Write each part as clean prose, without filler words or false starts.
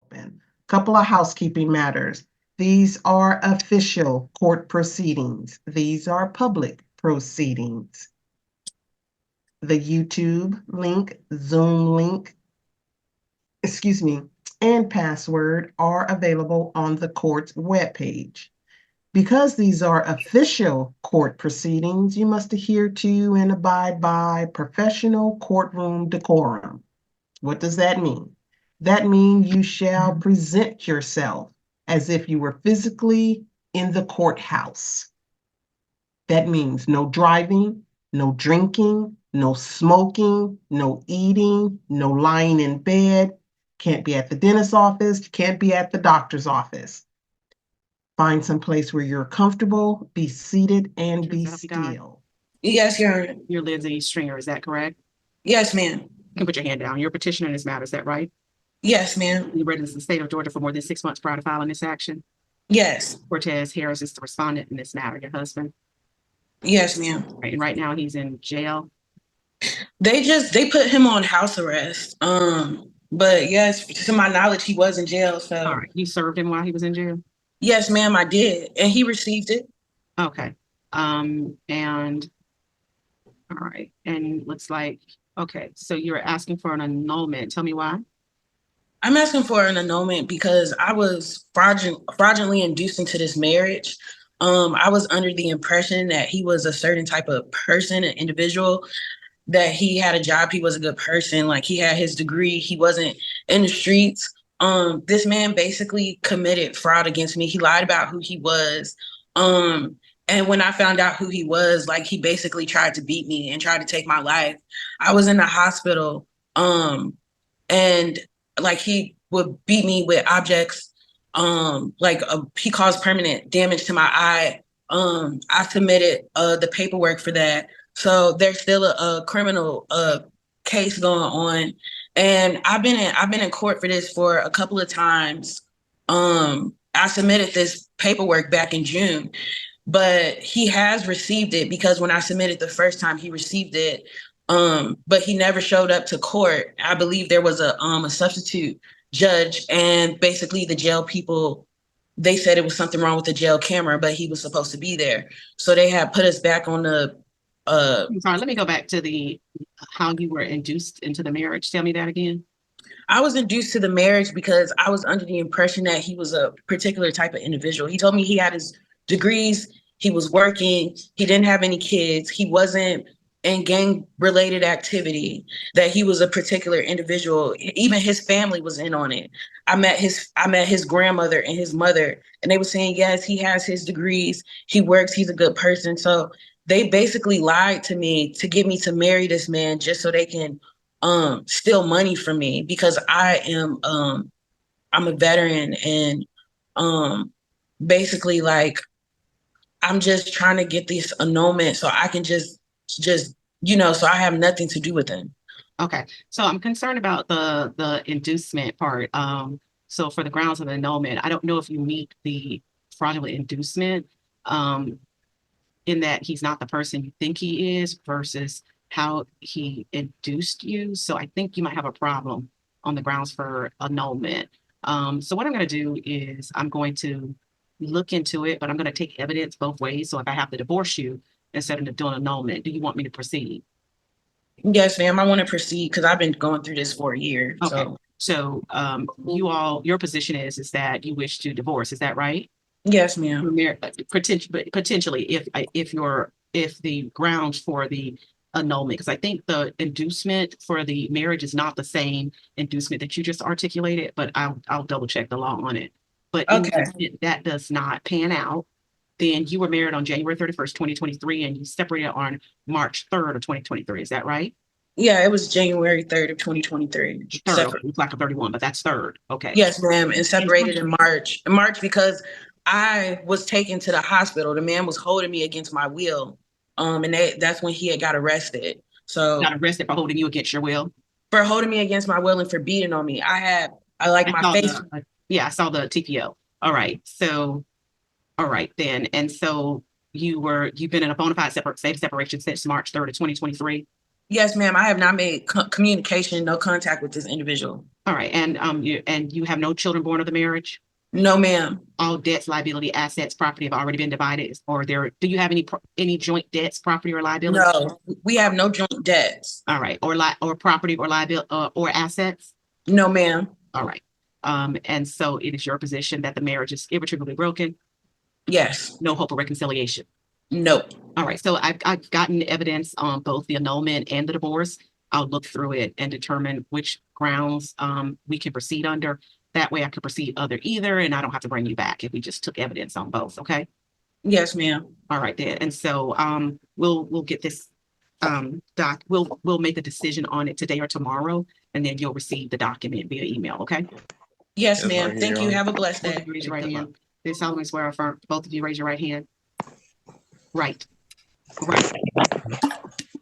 open. Couple of housekeeping matters. These are official court proceedings. These are public proceedings. The YouTube link, Zoom link, and password are available on the court's webpage. Because these are official court proceedings, you must adhere to and abide by professional courtroom decorum. What does that mean? That means you shall present yourself as if you were physically in the courthouse. That means no driving, no drinking, no smoking, no eating, no lying in bed, can't be at the dentist's office, can't be at the doctor's office. Find some place where you're comfortable, be seated, and be still. Yes, Your Honor. You're Lindsay Stringer, is that correct? Yes, ma'am. You can put your hand down. You're a petitioner in this matter, is that right? Yes, ma'am. You residents in the state of Georgia for more than 6 months prior to filing this action? Yes. Cortez Harris is the respondent in this matter, your husband? Yes, ma'am. Right, and right now he's in jail? They put him on house arrest. But yes, to my knowledge, he was in jail. So all right, you served him while he was in jail? Yes, ma'am, I did. And he received it. Okay. And all right, and looks like, okay, so you're asking for an annulment. Tell me why. I'm asking for an annulment because I was fraudulently induced into this marriage. I was under the impression that he was a certain type of person, an individual, that he had a job, he was a good person, like he had his degree, he wasn't in the streets. This man basically committed fraud against me. He lied about who he was. And when I found out who he was, like he basically tried to beat me and tried to take my life. I was in the hospital, and like he would beat me with objects. He caused permanent damage to my eye. I submitted the paperwork for that. So there's still a criminal case going on, and I've been in court for this for a couple of times. I submitted this paperwork back in June, but he has received it because when I submitted the first time, he received it, but he never showed up to court. I believe there was a substitute judge, and basically the jail people, they said it was something wrong with the jail camera, but he was supposed to be there. So they had put us back on the I'm sorry, let me go back to how you were induced into the marriage. Tell me that again. I was induced to the marriage because I was under the impression that he was a particular type of individual. He told me he had his degrees, he was working, he didn't have any kids, he wasn't in gang-related activity, that he was a particular individual. Even his family was in on it. I met his grandmother and his mother, and they were saying, yes, he has his degrees, he works, he's a good person. So they basically lied to me to get me to marry this man just so they can steal money from me, because I'm a veteran, and basically like I'm just trying to get this annulment so I can just so I have nothing to do with him. Okay, so I'm concerned about the inducement part. So for the grounds of annulment, I don't know if you meet the fraudulent inducement. In that he's not the person you think he is versus how he induced you. So I think you might have a problem on the grounds for annulment. So what I'm going to do is I'm going to look into it, but I'm going to take evidence both ways. So if I have to divorce you instead of doing annulment, do you want me to proceed? Yes, ma'am. I want to proceed because I've been going through this for a year. Okay. So your position is that you wish to divorce. Is that right? Yes, ma'am. Potentially, if the grounds for the annulment, because I think the inducement for the marriage is not the same inducement that you just articulated, but I'll double check the law on it. But if that does not pan out, then you were married on January 31st, 2023, and you separated on March 3rd of 2023. Is that right? Yeah, it was January 3rd of 2023. Third, it's like a 31, but that's third. Okay. Yes, ma'am. And separated in March. In March because I was taken to the hospital. The man was holding me against my will. And that's when he had got arrested. So got arrested for holding you against your will? For holding me against my will and for beating on me. I saw face. I saw the TPO. All right. So, all right then. And so you've been in a bona fide state of separation since March 3rd of 2023? Yes, ma'am. I have not made communication, no contact with this individual. All right, and you have no children born of the marriage? No, ma'am. All debts, liability, assets, property have already been divided, or do you have any joint debts, property or liability? No, we have no joint debts. All right, or property or liability or assets? No, ma'am. All right. And so it is your position that the marriage is irretrievably broken? Yes. No hope of reconciliation? Nope. All right, so I've gotten evidence on both the annulment and the divorce. I'll look through it and determine which grounds we can proceed under. That way I could proceed under either, and I don't have to bring you back if we just took evidence on both, okay? Yes, ma'am. All right, then. And so we'll get this we'll make a decision on it today or tomorrow, and then you'll receive the document via email, okay? Yes, ma'am. Thank you. Have a blessed Both day. of you raise your right hand. Do solemnly swear or affirm. Both of you raise your right hand. Right. Right.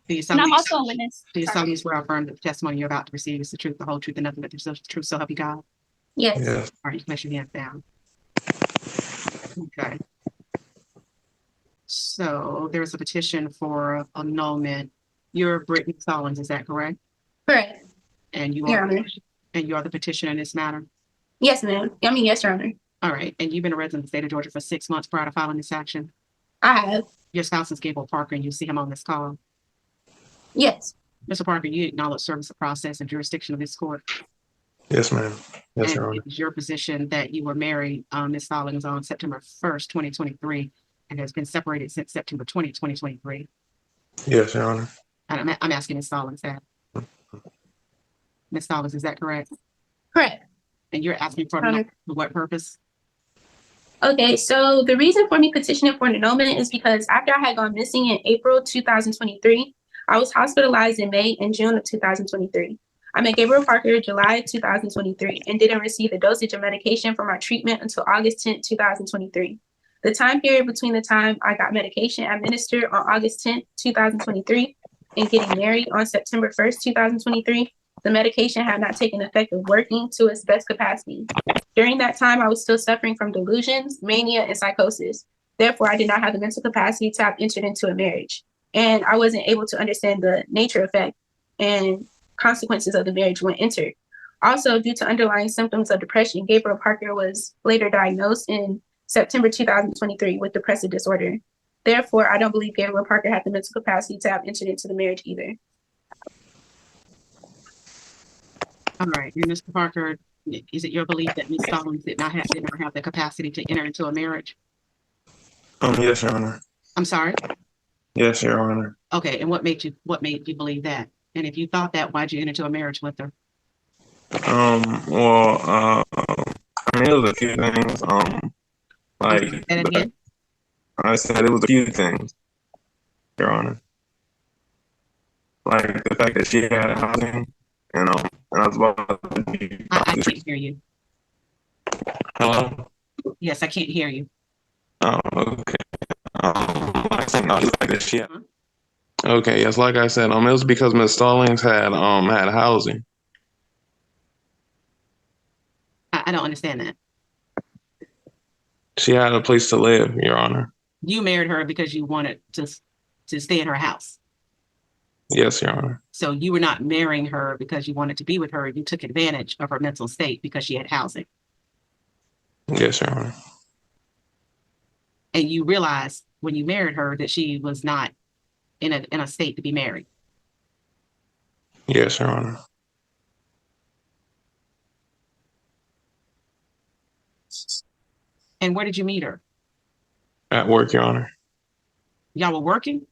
Do you And I'm solemnly, also a witness. do you Sorry. solemnly swear or affirm that the testimony you're about to receive is the truth, the whole truth, and nothing but the truth, so help you God? Yes. Yes. All right, you can place your hands down. Okay. So there's a petition for annulment. You're Brittany Stallings, is that correct? Correct. And you Your are, Honor. and you are the petitioner in this matter? Yes, ma'am. I mean, yes, Your Honor. All right, and you've been a resident of the state of Georgia for 6 months prior to filing this action? I have. Your spouse is Gabriel Parker, and you see him on this call. Yes. Mr. Parker, you acknowledge service of process and jurisdiction of this court. Yes, ma'am. Yes, Your And Honor. it is your position that you were married, Ms. Stallings, on September 1st, 2023, and has been separated since September 2023. Yes, Your Honor. And I'm asking Ms. Stallings that. Ms. Stallings, is that correct? Correct. And you're asking for Honor. for what purpose? Okay, so the reason for me petitioning for an annulment is because after I had gone missing in April 2023, I was hospitalized in May and June of 2023. I met Gabriel Parker July 2023 and didn't receive the dosage of medication for my treatment until August 10th, 2023. The time period between the time I got medication administered on August 10th, 2023 and getting married on September 1st, 2023, the medication had not taken effect of working to its best capacity. During that time, I was still suffering from delusions, mania, and psychosis. Therefore, I did not have the mental capacity to have entered into a marriage. And I wasn't able to understand the nature, effect, and consequences of the marriage when entered. Also, due to underlying symptoms of depression, Gabriel Parker was later diagnosed in September 2023 with depressive disorder. Therefore, I don't believe Gabriel Parker had the mental capacity to have entered into the marriage either. All right, and Mr. Parker, is it your belief that Ms. Stallings did not have the capacity to enter into a marriage? Yes, Your Honor. I'm sorry? Yes, Your Honor. Okay, and what made you believe that? And if you thought that, why'd you enter into a marriage with her? Well, I mean, it was a few things. Like, Say that again? I said it was a few things, Your Honor. Like the fact that she had housing, and I was about to be. I can't hear you. Hello? Yes, I can't hear you. Oh, okay. I said no, the fact that she had. Okay, yes, like I said, it was because Miss Stallings had had housing. I don't understand that. She had a place to live, Your Honor. You married her because you wanted to stay in her house. Yes, Your Honor. So you were not marrying her because you wanted to be with her. You took advantage of her mental state because she had housing. Yes, Your Honor. And you realized when you married her that she was not in a state to be married. Yes, Your Honor. And where did you meet her? At work, Your Honor. Y'all were working?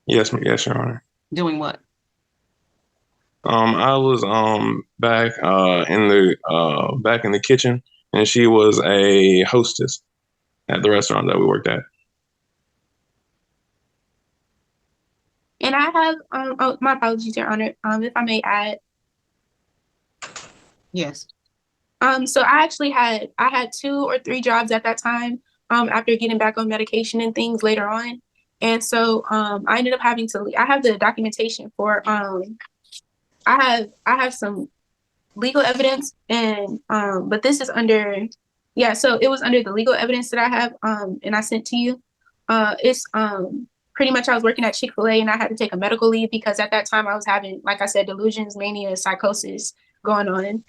Yes, Your Honor. Doing what? I was back in the kitchen, and she was a hostess at the restaurant that we worked at. And I have, oh, my apologies, Your Honor, if I may add. Yes. So I had 2 or 3 jobs at that time, after getting back on medication and things later on. And so, I ended up having to, I have the documentation for, I have some legal evidence and, but this is under, yeah, so it was under the legal evidence that I have, and I sent to you. It's, pretty much I was working at Chick-fil-A and I had to take a medical leave because at that time I was having, like I said, delusions, mania, psychosis going on.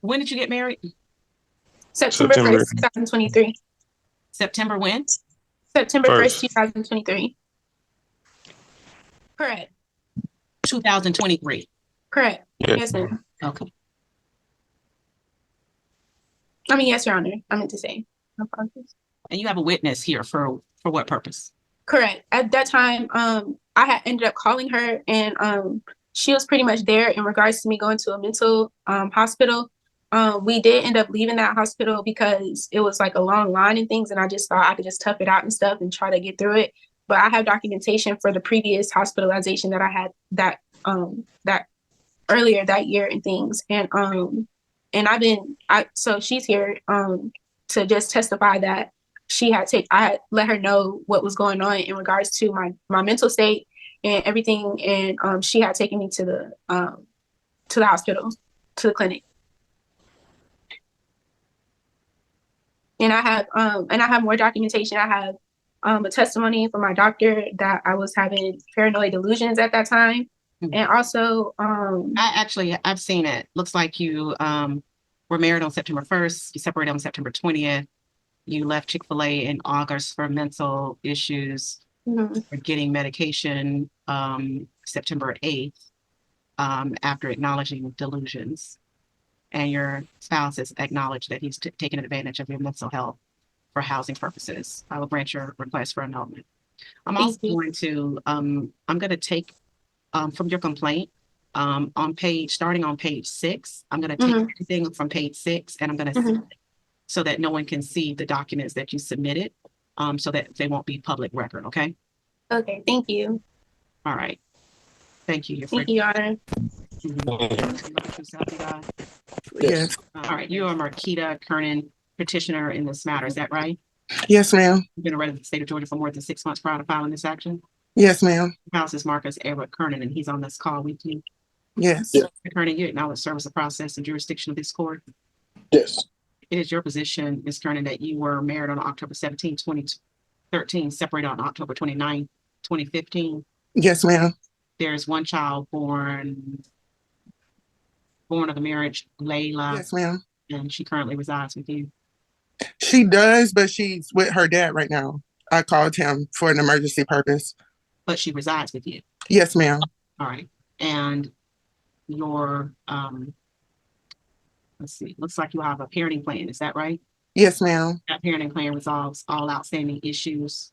When did you get married? September 1st, 2023. September when? September 1st, 2023. Correct. 2023. Correct. Yeah. Yes, ma'am. Okay. I mean, yes, Your Honor. I meant to say. No apologies. And you have a witness here for what purpose? Correct. At that time, I had ended up calling her, and she was pretty much there in regards to me going to a mental hospital. We did end up leaving that hospital because it was like a long line and things, and I just thought I could just tough it out and stuff and try to get through it. But I have documentation for the previous hospitalization that I had that earlier that year and things, and so she's here to just testify that I had let her know what was going on in regards to my mental state and everything, and she had taken me to the hospital, to the clinic. And I have more documentation. I have a testimony from my doctor that I was having paranoid delusions at that time. Mm-hmm. And also I've seen it. Looks like you were married on September 1st, you separated on September 20th. You left Chick-fil-A in August for mental issues. Mm-hmm. For getting medication September 8th after acknowledging delusions. And your spouse has acknowledged that he's taken advantage of your mental health for housing purposes. I will grant your request for annulment. I'm also going to take from your complaint starting on page 6. I'm going to take everything from page 6 and I'm going to send it so that no one can see the documents that you submitted, so that they won't be public record, okay? Okay, thank you. All right. Thank you. Thank you, Your Honor. Yes. All right, you are Marquita Kernan, petitioner in this matter, is that right? Yes, ma'am. You've been a resident of the state of Georgia for more than 6 months prior to filing this action? Yes, ma'am. House is Marcus Edward Kernan, and he's on this call with you. Yes. Mr. Kernan, you acknowledge service of process and jurisdiction of this court? Yes. It is your position, Ms. Kernan, that you were married on October 17, 2013, separated on October 29, 2015? Yes, ma'am. There's one child born of the marriage, Layla. Yes, ma'am. And she currently resides with you. She does, but she's with her dad right now. I called him for an emergency purpose. But she resides with you? Yes, ma'am. All right. And your, let's see, looks like you have a parenting plan. Is that right? Yes, ma'am. That parenting plan resolves all outstanding issues?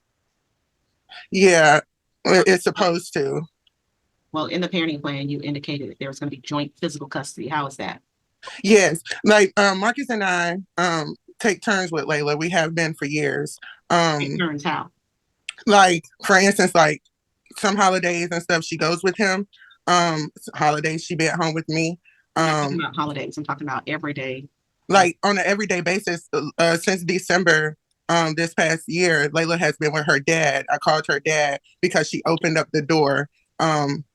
Yeah, it's supposed to. Well, in the parenting plan, you indicated that there was going to be joint physical custody. How is that? Yes, like Marcus and I take turns with Layla. We have been for years. Take turns how? Like, for instance, like some holidays and stuff, she goes with him. Holidays, she be at home with me. I'm not talking about holidays. I'm talking about every day. Like on an everyday basis, since December this past year, Layla has been with her dad. I called her dad because she opened up the door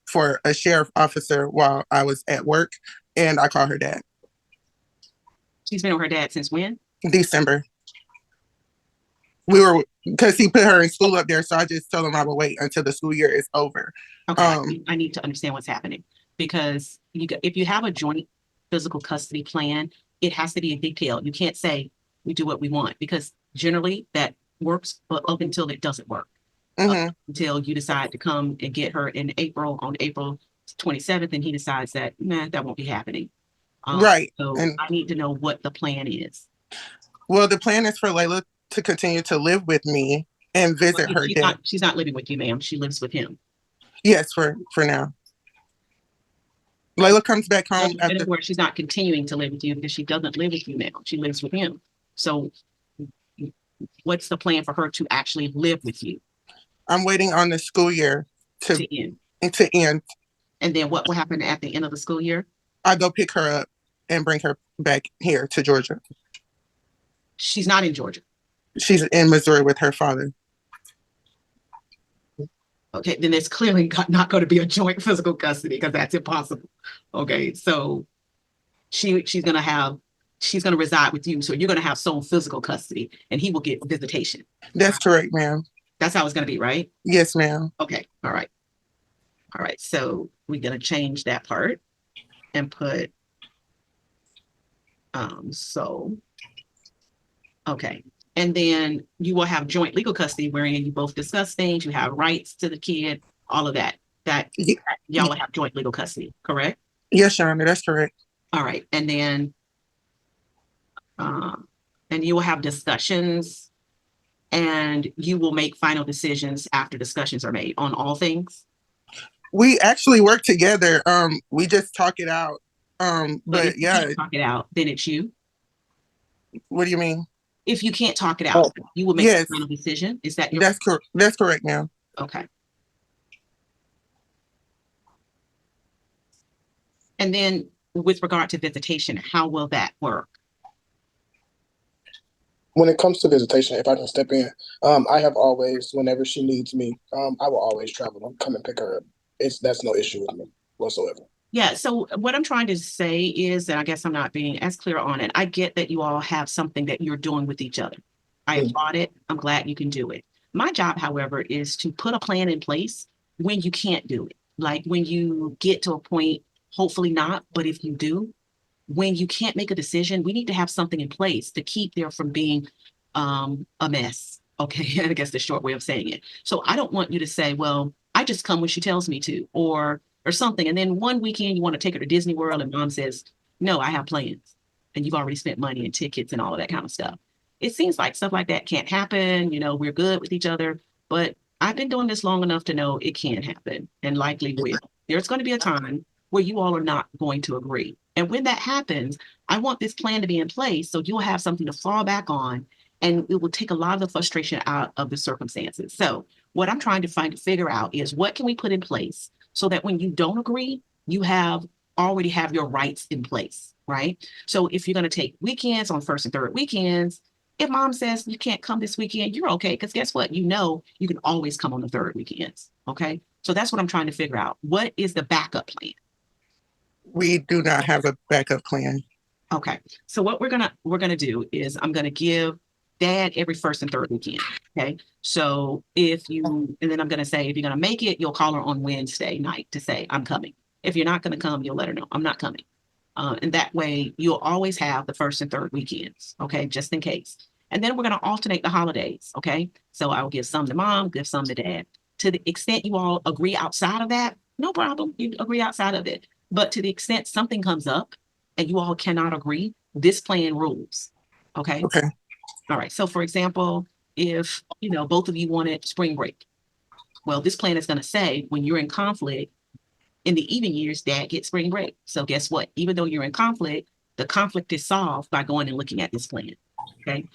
for a sheriff officer while I was at work, and I called her dad. She's been with her dad since when? December. Because he put her in school up there, so I just told him I would wait until the school year is over. Okay, I need to understand what's happening, because if you have a joint physical custody plan, it has to be in detail. You can't say we do what we want, because generally that works, but up until it doesn't work. Until you decide to come and get her on April 27th, and he decides that, nah, that won't be happening. Right. So I need to know what the plan is. Well, the plan is for Layla to continue to live with me and visit her dad. She's not living with you, ma'am. She lives with him. Yes, for now. Layla comes back home after. She's not continuing to live with you because she doesn't live with you now. She lives with him. So what's the plan for her to actually live with you? I'm waiting on the school year to end. And then what will happen at the end of the school year? I go pick her up and bring her back here to Georgia. She's not in Georgia. She's in Missouri with her father. Okay, then it's clearly not going to be a joint physical custody, because that's impossible. Okay, so she's going to reside with you. So you're going to have sole physical custody, and he will get visitation. That's correct, ma'am. That's how it's going to be, right? Yes, ma'am. Okay, all right. All right, so we're going to change that part and put So, okay. And then you will have joint legal custody wherein you both discuss things, you have rights to the kid, all of that. Y'all will have joint legal custody, correct? Yes, Shonda, that's correct. All right. And then you will have discussions and you will make final decisions after discussions are made on all things. We actually work together. We just talk it out. But if yeah. you can't talk it out, then it's you. What do you mean? If you can't talk it out, you will make a final decision. Is that your? That's correct. That's correct, ma'am. Okay. And then with regard to visitation, how will that work? When it comes to visitation, if I can step in, I have always, whenever she needs me, I will always travel and come and pick her up. That's no issue with me whatsoever. Yeah, so what I'm trying to say is, and I guess I'm not being as clear on it, I get that you all have something that you're doing with each other. I applaud it. I'm glad you can do it. My job, however, is to put a plan in place when you can't do it. Like when you get to a point, hopefully not, but if you do, when you can't make a decision, we need to have something in place to keep there from being a mess. Okay, I guess the short way of saying it. So I don't want you to say, well, I just come when she tells me to, or something. And then one weekend you want to take her to Disney World and mom says, no, I have plans. And you've already spent money and tickets and all of that kind of stuff. It seems like stuff like that can't happen. You know, we're good with each other, but I've been doing this long enough to know it can happen and likely will. There's going to be a time where you all are not going to agree. And when that happens, I want this plan to be in place so you'll have something to fall back on and it will take a lot of the frustration out of the circumstances. So what I'm trying to figure out is what can we put in place so that when you don't agree, you already have your rights in place, right? So if you're going to take weekends on first and third weekends, if mom says you can't come this weekend, you're okay. Because guess what? You know, you can always come on the third weekends. Okay. So that's what I'm trying to figure out. What is the backup plan? We do not have a backup plan. Okay. So what we're gonna do is I'm gonna give dad every first and third weekend. Okay. So and then I'm gonna say if you're gonna make it, you'll call her on Wednesday night to say I'm coming. If you're not gonna come, you'll let her know I'm not coming. And that way you'll always have the first and third weekends. Okay, just in case. And then we're gonna alternate the holidays. Okay. So I will give some to mom, give some to dad. To the extent you all agree outside of that, no problem. You agree outside of it. But to the extent something comes up and you all cannot agree, this plan rules. Okay. Okay. All right. So for example, if both of you wanted spring break, well, this plan is going to say when you're in conflict in the even years, dad gets spring break. So guess what? Even though you're in conflict, the conflict is solved by going and looking at this plan. Okay.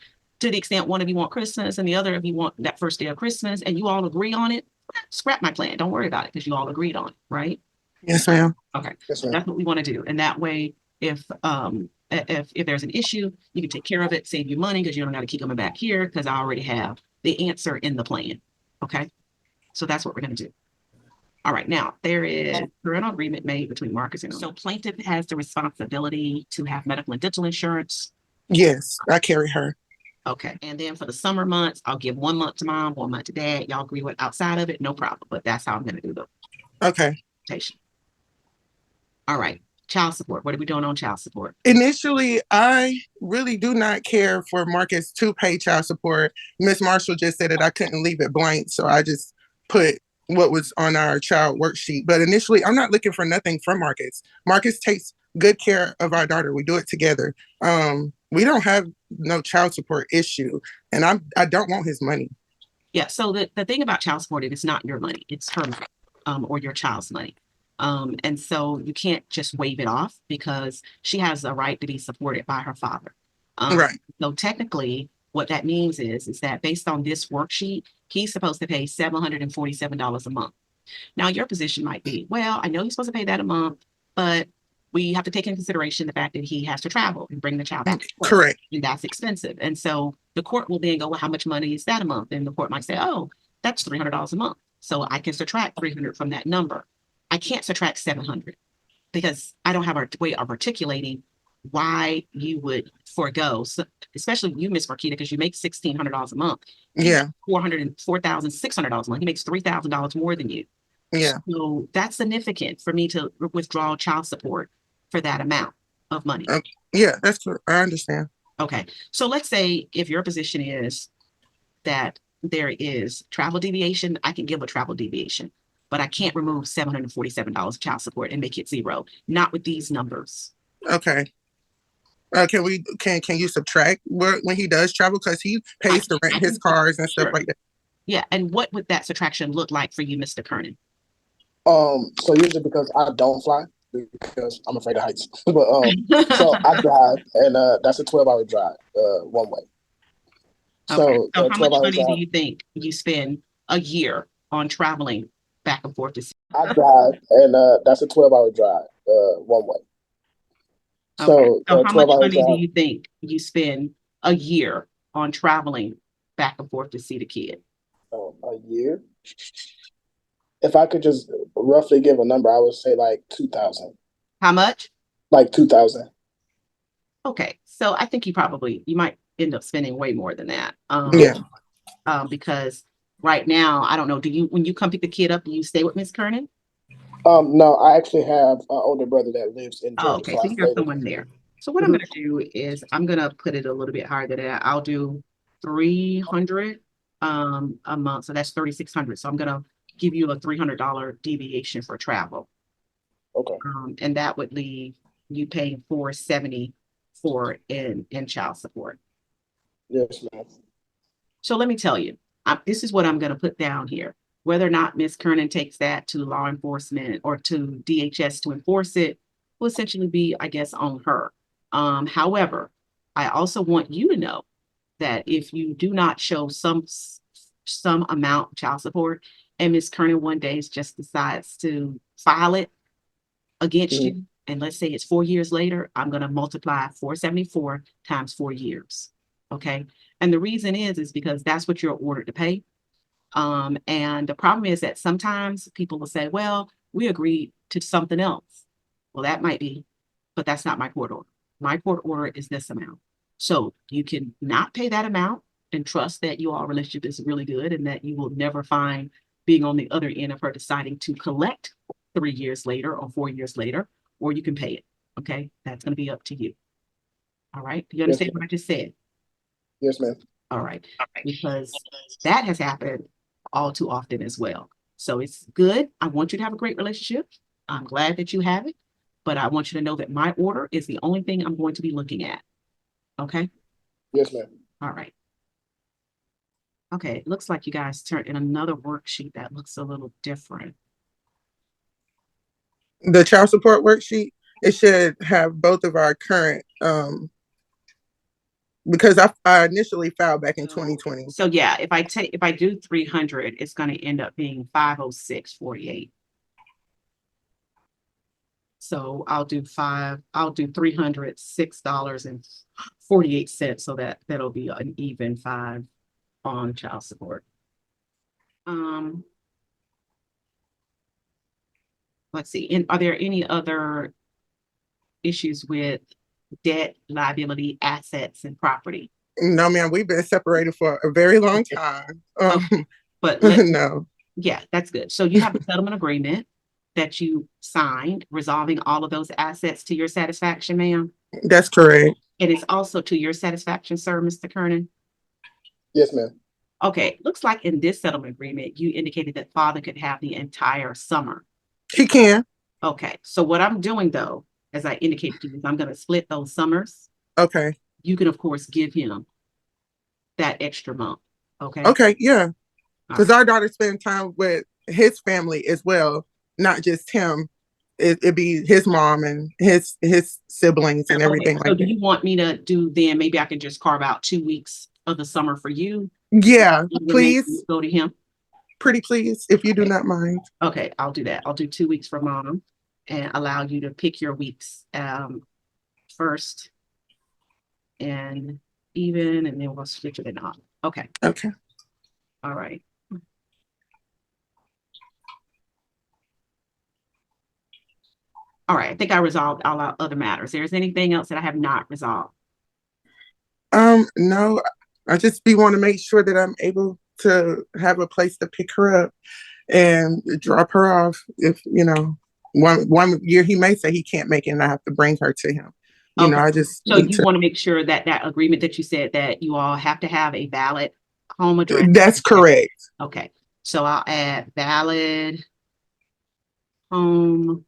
To the extent one of you want Christmas and the other of you want that first day of Christmas and you all agree on it, scrap my plan. Don't worry about it because you all agreed on it, right? Yes, ma'am. Okay. Yes, ma'am. That's what we want to do. And that way, if there's an issue, you can take care of it, save you money because you don't got to keep coming back here because I already have the answer in the plan. Okay. So that's what we're going to do. All right. Now there is parental agreement made between Marcus and so plaintiff has the responsibility to have medical and dental insurance. Yes, I carry her. Okay. And then for the summer months, I'll give 1 month to mom, 1 month to dad. Y'all agree with outside of it, no problem. But that's how I'm going to do the okay. All right. Child support. What are we doing on child support? Initially, I really do not care for Marcus to pay child support. Miss Marshall just said that I couldn't leave it blank, so I just put what was on our child worksheet. But initially, I'm not looking for nothing from Marcus. Marcus takes good care of our daughter. We do it together. We don't have no child support issue, and I don't want his money. Yeah. So the thing about child support is it's not your money; it's her money, or your child's money. And so you can't just wave it off because she has a right to be supported by her father. Right. So technically what that means is that based on this worksheet, he's supposed to pay $747 a month. Now your position might be, well, I know he's supposed to pay that a month, but we have to take into consideration the fact that he has to travel and bring the child back. Correct. And that's expensive. And so the court will then go, well, how much money is that a month? And the court might say, oh, that's $300 a month. So I can subtract 300 from that number. I can't subtract 700 because I don't have a way of articulating why you would forego, so, especially you, Miss Marquita, because you make $1,600 a month. Yeah. $4,600 a month. He makes $3,000 more than you. Yeah. So that's significant for me to withdraw child support for that amount. of money. Yeah, that's true. I understand. Okay. So let's say if your position is that there is travel deviation, I can give a travel deviation, but I can't remove $747 of child support and make it zero. Not with these numbers. Okay. Can you subtract when he does travel, because he pays to rent his cars and stuff like that? Yeah, and what would that subtraction look like for you, Mr. Kernan? So usually because I don't fly because I'm afraid of heights, but so I drive, and that's a 12-hour drive, one way. So how much money drive, do you think you spend a year on traveling back and forth to see? I drive, and that's a 12-hour drive, one way. So how much money do you think you spend a year on traveling back and forth to see the kid? A year? If I could just roughly give a number, I would say like 2,000. How much? Like 2,000. Okay, so I think you might end up spending way more than that. Because right now, I don't know. When you come pick the kid up, do you stay with Miss Kernan? No, I actually have an older brother that lives in Georgia. Okay, so you got someone there. So what I'm going to do is I'm going to put it a little bit higher than that. I'll do 300 a month, so that's 3,600. So I'm going to give you a $300 deviation for travel. Okay. And that would leave you paying $470 in child support. Yes, ma'am. So let me tell you, this is what I'm going to put down here. Whether or not Ms. Kernan takes that to law enforcement or to DHS to enforce it will essentially be, I guess, on her. However, I also want you to know that if you do not show some amount of child support and Ms. Kernan one day just decides to file it against you, and let's say it's 4 years later, I'm going to multiply 474 times 4 years. Okay. And the reason is because that's what you're ordered to pay. And the problem is that sometimes people will say, well, we agreed to something else. Well, that might be, but that's not my court order. My court order is this amount. So you can not pay that amount and trust that your relationship is really good and that you will never find being on the other end of her deciding to collect 3 years later or 4 years later, or you can pay it. Okay. That's going to be up to you. All right. Do you understand what I just said? Yes, ma'am. All right. Because that has happened all too often as well. So it's good. I want you to have a great relationship. I'm glad that you have it, but I want you to know that my order is the only thing I'm going to be looking at. Okay? Yes, ma'am. All right. Okay, it looks like you guys turned in another worksheet that looks a little different. The child support worksheet, it should have both of our current because I initially filed back in 2020. So yeah, if I do 300, it's going to end up being 506.48. So I'll do $306.48, so that'll be an even 5 on child support. Let's see. And are there any other issues with debt, liability, assets, and property? No, ma'am. We've been separated for a very long time. But no. Yeah, that's good. So you have a settlement agreement that you signed resolving all of those assets to your satisfaction, ma'am? That's correct. And it's also to your satisfaction, sir, Mr. Kernan? Yes, ma'am. Okay, looks like in this settlement agreement, you indicated that father could have the entire summer. He can. Okay, so what I'm doing though, as I indicated to you, is I'm going to split those summers. Okay. You can, of course, give him that extra month. Okay. Okay, yeah. Because our daughter spends time with his family as well, not just him. It'd be his mom and his siblings and everything like that. So do you want me to do then? Maybe I can just carve out 2 weeks of the summer for you. Yeah, please. Go to him. Pretty please, if you do not mind. Okay, I'll do that. I'll do 2 weeks for mom and allow you to pick your weeks first and even, and then we'll switch it on. Okay. Okay. All right. All right, I think I resolved all our other matters. There's anything else that I have not resolved? No, I just want to make sure that I'm able to have a place to pick her up and drop her off. If, one year he may say he can't make it and I have to bring her to him. You know, Okay. I just So need you to. want to make sure that that agreement that you said that you all have to have a valid home address. That's correct. Okay. So I'll add valid home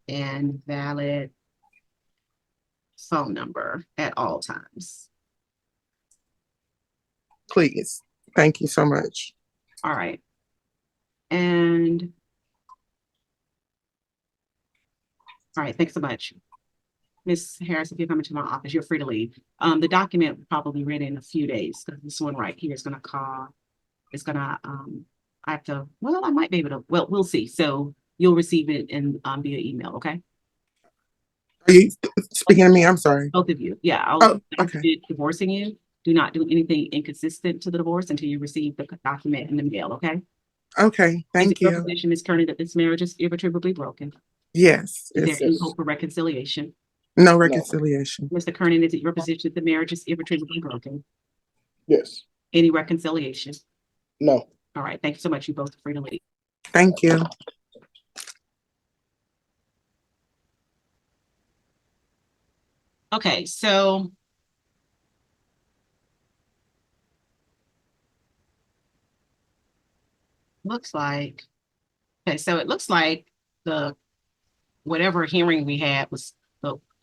and valid phone number at all times. Please. Thank you so much. All right. And all right, thanks so much. Ms. Harris, if you're coming to my office, you're free to leave. The document will probably be ready in a few days because this one right here is gonna call, it's gonna I have to, well, I might be able to, well, we'll see. So you'll receive it in via email, okay? Are you speaking to me? I'm sorry. Both of you. Yeah, I'll Oh, okay. be divorcing you. Do not do anything inconsistent to the divorce until you receive the document in the mail, okay? Okay, Is thank it your you. position, Ms. Kearney, that this marriage is irretrievably broken? Yes, Is there it's any Yes. hope for reconciliation? no reconciliation. Mr. Kernan, is it your position that the marriage is irretrievably broken? Yes. Any reconciliation? No. All right, thank you so much. You both are free to leave. Thank you. Okay, so looks like, okay, so it looks like the whatever hearing we had was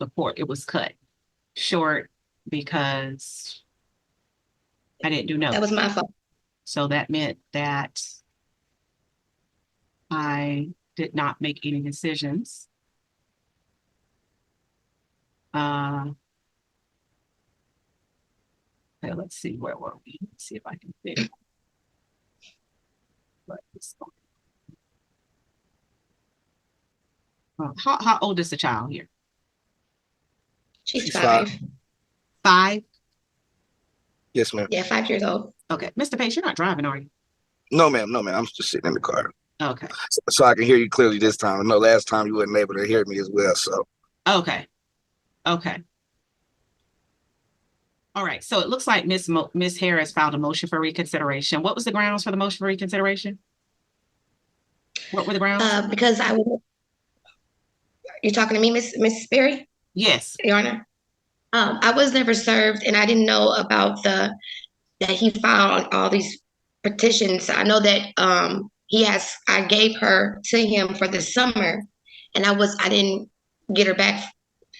the court, it was cut short because I didn't do That notes. was my fault. So that meant that I did not make any decisions. Okay, let's see, where were we? Let's see if I can fit. How old is the child here? She's 5. 5? Yes, ma'am. Yeah, 5 years old. Okay, Mr. Pace, you're not driving, are you? No, ma'am. No, ma'am. I'm just sitting in the car. Okay. So I can hear you clearly this time. I know last time you weren't able to hear me as well. So Okay. Okay. All right. So it looks like Miss Harris filed a motion for reconsideration. What was the grounds for the motion for reconsideration? What were the grounds? Because you're talking to me, Miss Barrie, Yes. Your Honor. I was never served, and I didn't know about that he filed all these petitions. I know that I gave her to him for the summer, and I didn't get her back.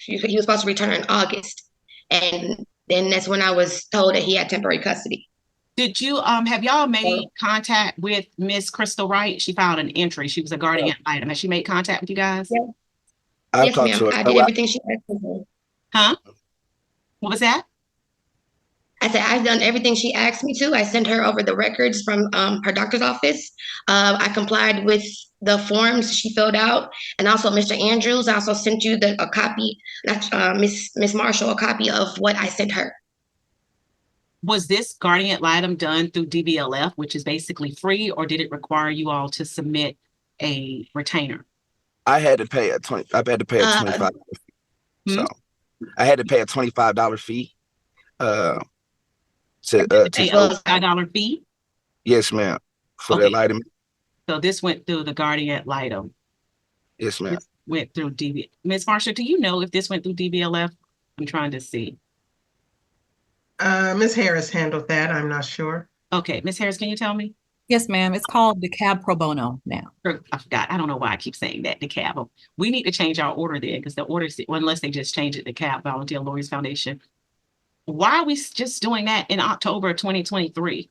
He was supposed to return in August, and then that's when I was told that he had temporary custody. Did you have y'all made contact with Miss Crystal Wright? She filed an entry. She was a guardian item. Has she made contact with you guys? Yeah. I've Yes, talked ma'am. to her. I did everything she asked me to. Huh? What was that? I said I've done everything she asked me to. I sent her over the records from her doctor's office. I complied with the forms she filled out, and also Mr. Andrews. I also sent you a copy, Miss Marshall, a copy of what I sent her. Was this guardian item done through DBLF, which is basically free, or did it require you all to submit a retainer? I had to pay a $25 fee. So I had to pay a $25 fee. To Pay a $5 fee? Yes, ma'am. For the item. So this went through the guardian item. Yes, ma'am. This went through DB. Ms. Marshall, do you know if this went through DBLF? I'm trying to see. Ms. Harris handled that. I'm not sure. Okay, Ms. Harris, can you tell me? Yes, ma'am. It's called DeKalb Pro Bono now. I forgot. I don't know why I keep saying that, DeKalb. We need to change our order there because the order, unless they just change it to DeKalb Volunteer Lawyers Foundation. Why are we just doing that in October 2023?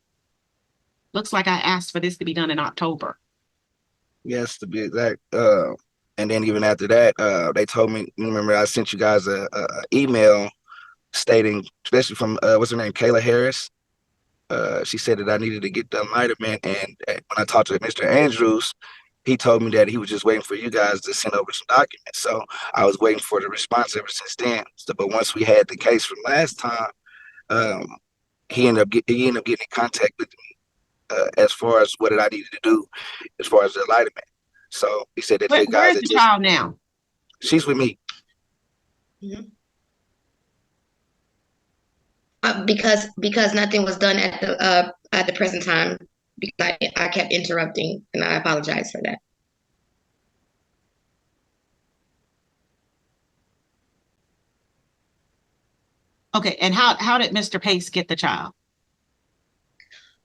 Looks like I asked for this to be done in October. Yes, to be exact. And then even after that, they told me, remember I sent you guys a email stating, especially from what's her name, Kayla Harris. She said that I needed to get the enlightenment, and when I talked to Mr. Andrews, he told me that he was just waiting for you guys to send over some documents. So I was waiting for the response ever since then. So, but once we had the case from last time, he ended up getting in contact with me as far as what did I needed to do as far as the enlightenment. So he said that Where's the child now? She's with me. Mm-hmm. Because nothing was done at the present time, because I kept interrupting, and I apologize for that. Okay, and how did Mr. Pace get the child?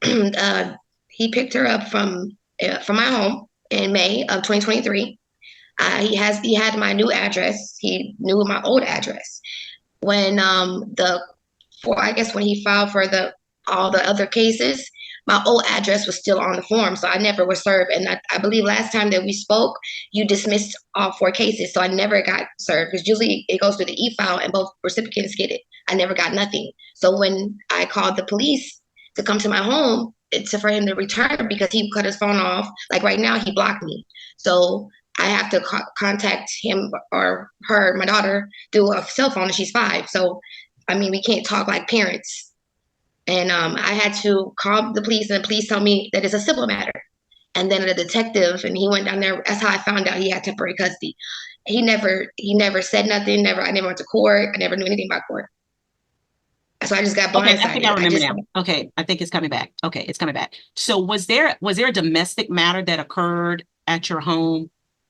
He picked her up from my home in May of 2023. He had my new address. He knew my old address. When when he filed for all the other cases, my old address was still on the form, so I never was served. And I believe last time that we spoke, you dismissed all 4 cases, so I never got served because usually it goes through the e-file and both recipients get it. I never got nothing. So when I called the police to come to my home for him to return because he cut his phone off, like right now he blocked me. So I have to contact him or her, my daughter, through a cell phone, and she's 5. So, I mean, we can't talk like parents. And I had to call the police, and the police told me that it's a civil matter. And then the detective, and he went down there. That's how I found out he had temporary custody. He never said nothing. I never went to court. I never knew anything about court. So I just got blindsided. Okay, I think I remember now. Okay, I think it's coming back. Okay, it's coming back. So was there a domestic matter that occurred at your home?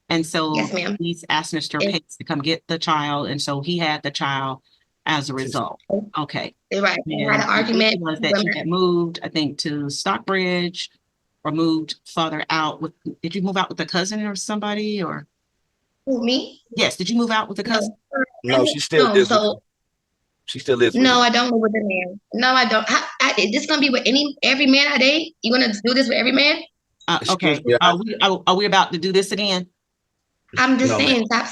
And so yes, ma'am. He's asked Mr. Pace to come get the child, and so he had the child as a result. Okay. Right. And had an argument. Was that you had moved, I think, to Stockbridge or moved farther out with, did you move out with a cousin or somebody or? Who, me? Yes. Did you move out with a cousin? No, she still lives with him. She still lives with him. No, I don't live with a man. No, I don't. This gonna be with every man I date? You gonna do this with every man? Okay. Are we about to do this again? I'm just saying, stop.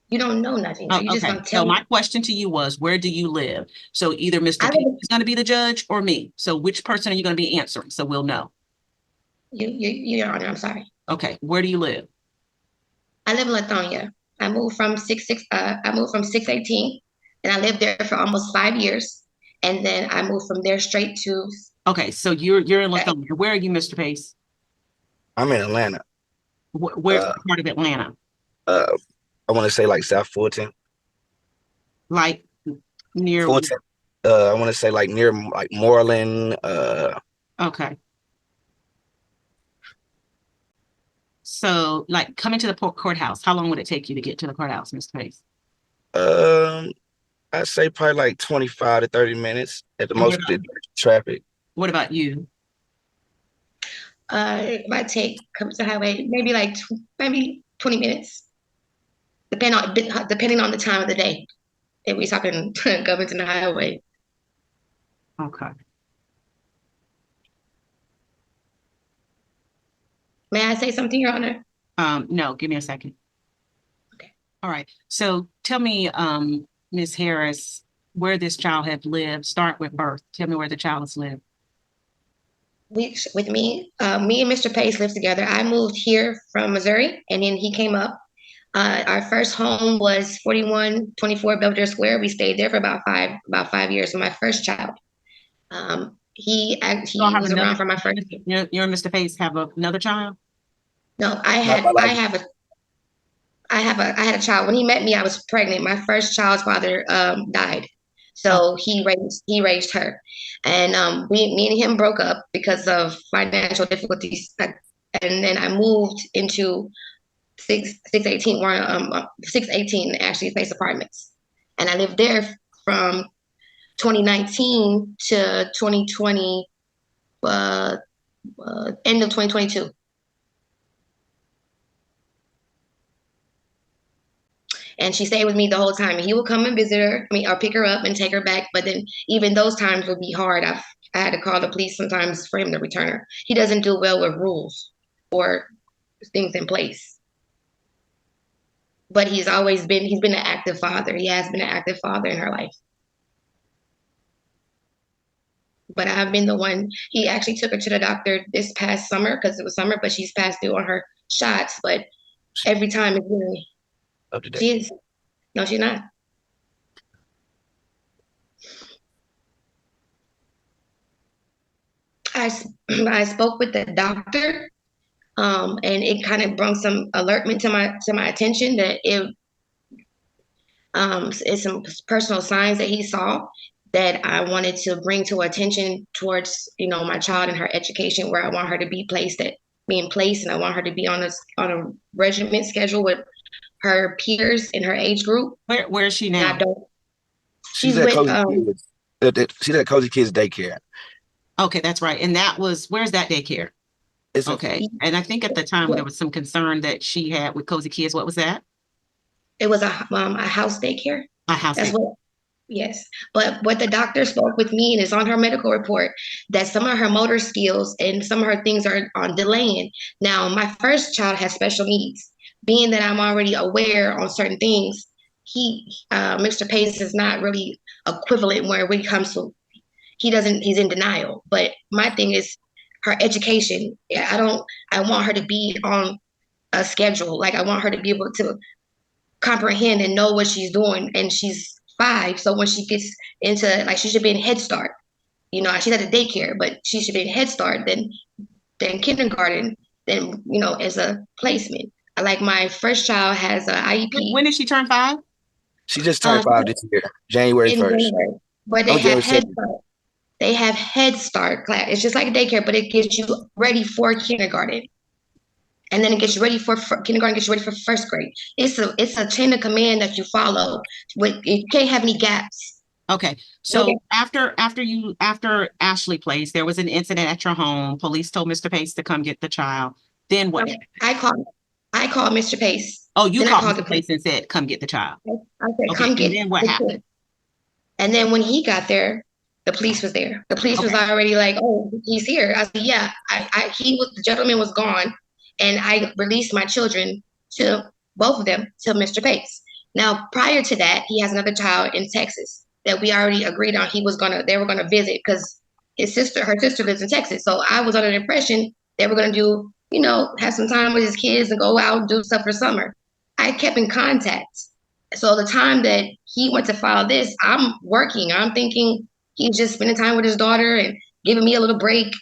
You don't know nothing. You just gonna tell me. My question to you was, where do you live? So either Mr. Pace is going to be the judge or me. So which person are you going to be answering? So we'll know. Your Honor, I'm sorry. Okay, where do you live? I live in Lithonia. I moved from 618, and I lived there for almost 5 years, and then I moved from there straight to. Okay, so you're in Lithonia. Where are you, Mr. Pace? I'm in Atlanta. Where part of Atlanta? I want to say like South Fulton. Like near Fulton. I want to say like near like Moreland. Okay. So like coming to the courthouse, how long would it take you to get to the courthouse, Mr. Pace? I'd say probably like 25 to 30 minutes at the most traffic. What about you? It might come to the highway, maybe 20 minutes. Depending on the time of the day. If we're talking going to the highway. Okay. May I say something, Your Honor? No, give me a second. Okay. All right. So tell me, Ms. Harris, where this child had lived. Start with birth. Tell me where the child has lived. With me and Mr. Pace lived together. I moved here from Missouri, and then he came up. Our first home was 4124 Belvedere Square. We stayed there for about five years with my first child. He was around for my first. You and Mr. Pace have another child? No, I had a child. When he met me, I was pregnant. My first child's father died, so he raised her, and me and him broke up because of financial difficulties. And then I moved into 618 Ashley Place Apartments, and I lived there from 2019 to 2020, end of 2022. And she stayed with me the whole time. And he would come and visit her, or pick her up and take her back. But then even those times would be hard. I had to call the police sometimes for him to return her. He doesn't do well with rules or things in place. But he's been an active father. He has been an active father in her life. But I've been the one, he actually took her to the doctor this past summer because it was summer, but she's past due on her shots. But every time it's really, up to date. She is. No, she's not. I spoke with the doctor, and it kind of brought some alertment to my attention that it's some personal signs that he saw that I wanted to bring to attention towards my child and her education, where I want her to be placed, and I want her to be on a regiment schedule with her peers in her age group. Where is she now? She's She's at with Cozy Kids. She's at Cozy Kids daycare. Okay, that's right. And where's that daycare? It's Okay. And I think at the time there was some concern that she had with Cozy Kids. What was that? It was a house daycare. A house That's daycare. what. Yes, but what the doctor spoke with me and it's on her medical report that some of her motor skills and some of her things are on delaying. Now, my first child has special needs. Being that I'm already aware on certain things, Mr. Pace is not really equivalent when it comes to he's in denial. But my thing is her education. I want her to be on a schedule. Like I want her to be able to comprehend and know what she's doing. And she's 5, so when she gets into like she should be in Head Start. You know, she's at a daycare, but she should be in Head Start, then kindergarten, then as a placement. Like my first child has an IEP. When did she turn 5? She just turned 5 this year, January 1st. January. But they have Head Start. They have Head Start class. It's just like a daycare, but it gets you ready for kindergarten. And then it gets you ready for kindergarten, gets you ready for first grade. It's a chain of command that you follow. You can't have any gaps. Okay. So after Ashley placed, there was an incident at your home. Police told Mr. Pace to come get the child. Then what? I called Mr. Pace. Oh, you called Mr. Pace and said, come get the child. I said, come get. And then what happened? And then when he got there, the police was there. The police was already like, oh, he's here. I said, yeah. The gentleman was gone. And I released my children to both of them to Mr. Pace. Now, prior to that, he has another child in Texas that we already agreed on. They were gonna visit because her sister lives in Texas. So I was under the impression they were gonna do, have some time with his kids and go out and do stuff for summer. I kept in contact. So the time that he went to file this, I'm working. I'm thinking he's just spending time with his daughter and giving me a little break.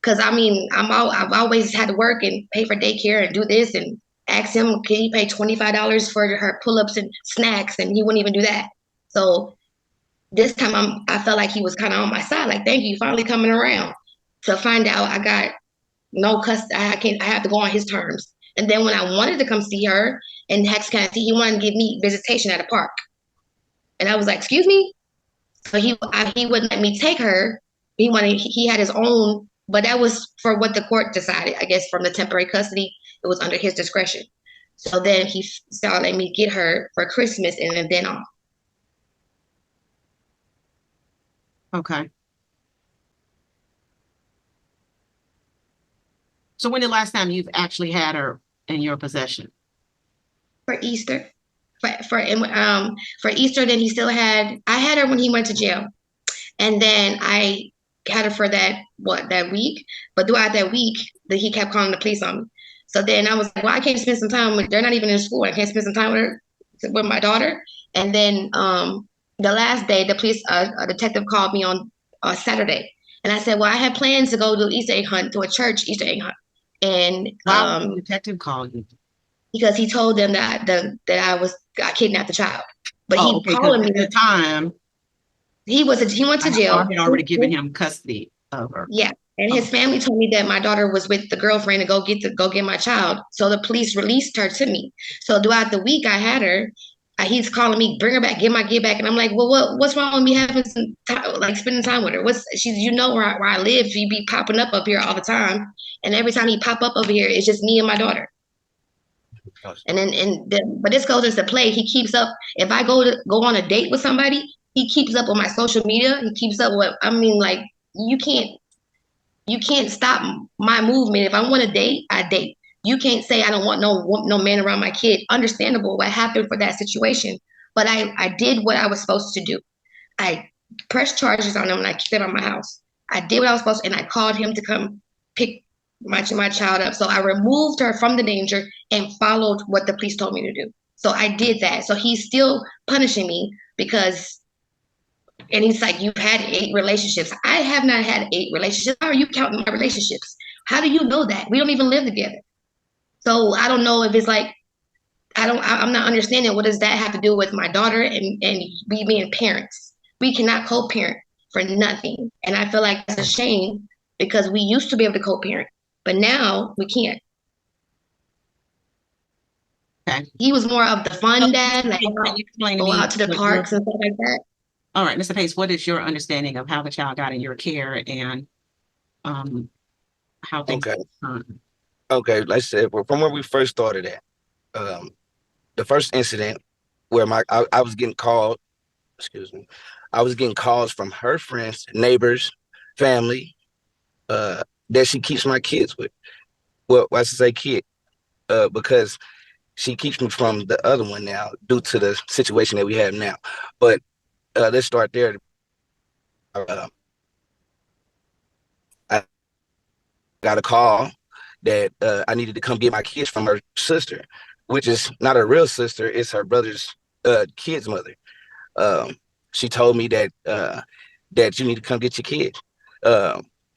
Because I've always had to work and pay for daycare and do this and ask him, can he pay $25 for her pull-ups and snacks? And he wouldn't even do that. So this time I felt like he was kind of on my side. Like, thank you, finally coming around. To find out I got no custody. I have to go on his terms. And then when I wanted to come see her in Hex County, he wanted to give me visitation at a park. And I was like, excuse me? So he wouldn't let me take her. He had his own. But that was for what the court decided. I guess from the temporary custody, it was under his discretion. So then he started letting me get her for Christmas and then off. Okay. So when the last time you've actually had her in your possession? For Easter. For Easter, then I had her when he went to jail. And then I had her for that week, but throughout that week, he kept calling the police on me. So then I was like, well, I can't spend some time with. They're not even in school. I can't spend some time with my daughter. And then the last day, the police a detective called me on Saturday, and I said, well, I had plans to go to Easter egg hunt to a church Easter egg hunt. And why would the detective call you? Because he told them that I kidnapped the child, but he calling me at the time. He went to jail. I had already given him custody of her. Yeah. And his family told me that my daughter was with the girlfriend to go get my child. So the police released her to me. So throughout the week I had her, he's calling me, bring her back, get back. And I'm like, well, what's wrong with me having some time, like spending time with her? She's, where I live, she be popping up here all the time. And every time he pop up over here, it's just me and my daughter. And but this goes into play. He keeps up. If I go on a date with somebody, he keeps up on my social media. He keeps up with, you can't stop my movement. If I want to date, I date. You can't say I don't want no man around my kid. Understandable what happened for that situation. But I did what I was supposed to do. I pressed charges on him and I kept it on my house. I did what I was supposed to, and I called him to come pick my child up. So I removed her from the danger and followed what the police told me to do. So I did that. So he's still punishing me because, and he's like, you've had 8 relationships. I have not had 8 relationships. How are you counting my relationships? How do you know that? We don't even live together. So I don't know if it's like, I'm not understanding what does that have to do with my daughter and we being parents. We cannot co-parent for nothing. And I feel like that's a shame because we used to be able to co-parent, but now we can't. Okay. He was more of the fun dad, like go out to the parks and stuff like that. All right, Mr. Pace, what is your understanding of how the child got in your care and how things Okay. turned? Okay, like I said, from where we first started at, the first incident where I was getting called, excuse me, I was getting calls from her friends, neighbors, family, that she keeps my kids with. Well, I should say kid, because she keeps me from the other one now due to the situation that we have now. But let's start there. I got a call that I needed to come get my kids from her sister, which is not her real sister, it's her brother's kid's mother. She told me that that you need to come get your kid,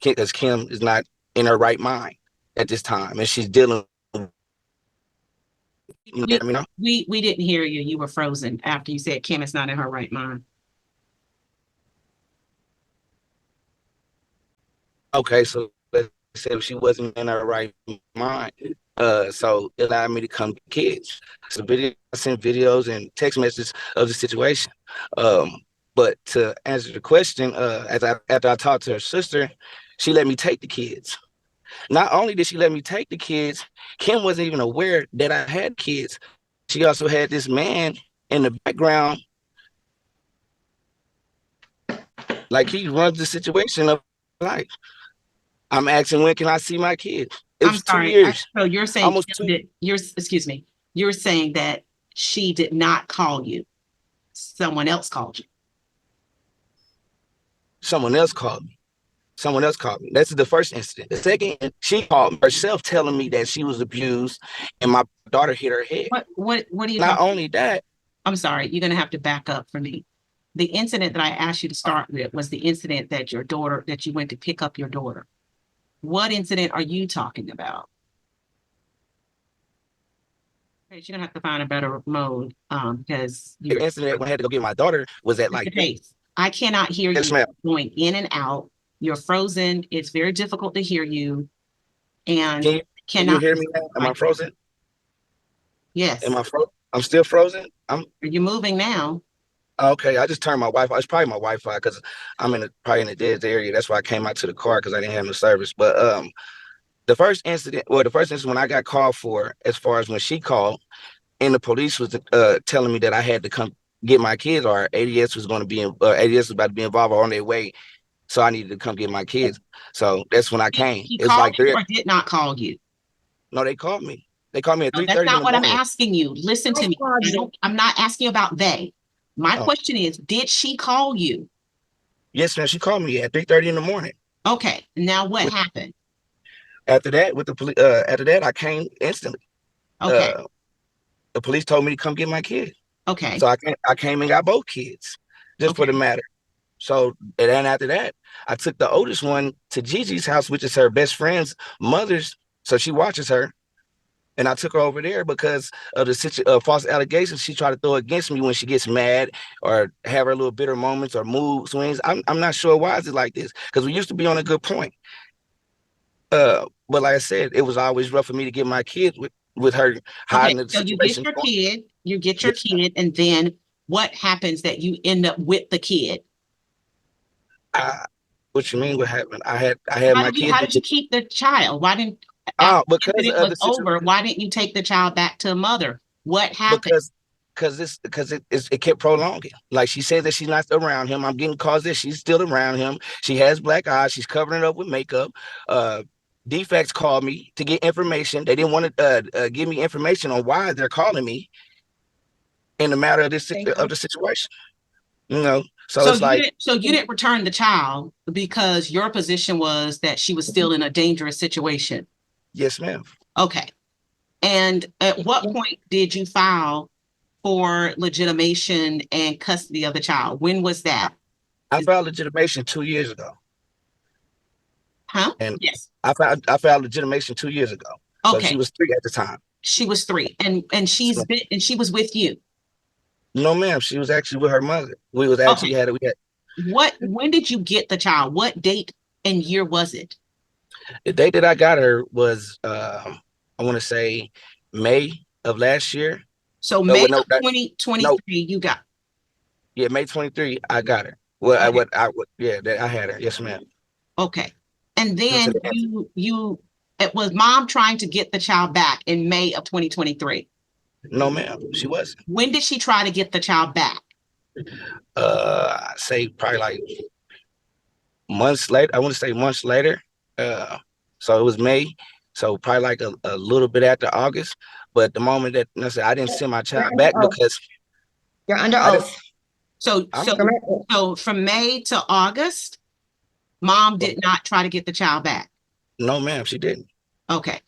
because Kim is not in her right mind at this time, and she's dealing. You know? We didn't hear you. You were frozen after you said Kim is not in her right mind. Okay, so let's say she wasn't in her right mind. So it allowed me to come to kids. So I sent videos and text messages of the situation. But to answer the question, after I talked to her sister, she let me take the kids. Not only did she let me take the kids, Kim wasn't even aware that I had kids. She also had this man in the background, like he runs the situation of life. I'm asking, when can I see my kids? It was 2 years. So you're saying almost two. Excuse me. You're saying that she did not call you. Someone else called you. Someone else called me. Someone else called me. That's the first incident. The second, she called herself telling me that she was abused and my daughter hit her head. What are you Not only that. I'm sorry, you're gonna have to back up for me. The incident that I asked you to start with was the incident that you went to pick up your daughter. What incident are you talking about? Okay, you're gonna have to find a better mode, because The incident when I had to go get my daughter was at like. I cannot hear Yes, you ma'am. going in and out. You're frozen. It's very difficult to hear you. And can you hear me now? Am I frozen? Yes. Am I frozen? I'm still frozen. Are you moving now? Okay, I just turned my Wi-Fi. It's probably my Wi-Fi because I'm probably in a dead area. That's why I came out to the car because I didn't have no service. But the first incident when I got called for, as far as when she called, and the police was telling me that I had to come get my kids, or ADS was going to be ADS was about to be involved or on their way, so I needed to come get my kids. So that's when I came. It's like you or did not call you? No, they called me. They called me at 3:30. That's not what I'm asking you. Listen to me. I'm not asking about they. My question is, did she call you? Yes, ma'am. She called me at 3:30 in the morning. Okay. Now what happened? After that, I came instantly. Okay. The police told me to come get my kid. Okay. So I came and got both kids, just for the matter. So, and then after that, I took the oldest one to Gigi's house, which is her best friend's mother's. So she watches her. And I took her over there because of the false allegations she tried to throw against me when she gets mad or have her little bitter moments or mood swings. I'm not sure why is it like this, because we used to be on a good point. But like I said, it was always rough for me to get my kids with her hiding the situation. So you get your kid, and then what happens that you end up with the kid? What you mean? What happened? I had my kid. How did you keep the child? Why didn't? Because it was over. Why didn't you take the child back to mother? What happened? Because it kept prolonging. Like, she says that she's not around him. I'm getting calls that she's still around him. She has black eyes. She's covering it up with makeup. Defects called me to get information. They didn't want to give me information on why they're calling me in the matter of the situation. You know, so it's like. So you didn't return the child because your position was that she was still in a dangerous situation. Yes, ma'am. Okay. And at what point did you file for legitimation and custody of the child? When was that? I filed legitimation 2 years ago. Huh? And yes. I filed legitimation 2 years ago. Okay. So she was 3 at the time. She was 3, and she was with you. No, ma'am. She was actually with her mother. We was actually When did you get the child? What date and year was it? The date that I got her was I want to say May of last year. So May of 2023, you got. Yeah, May 23, I got her. Well, I had her. Yes, ma'am. Okay. And then it was mom trying to get the child back in May of 2023. No, ma'am, she wasn't. When did she try to get the child back? I say probably like months later. I want to say months later. So it was May. So probably like a little bit after August. But the moment that I didn't send my child back because you're under oath. So from May to August, mom did not try to get the child back. No, ma'am, she didn't. Okay.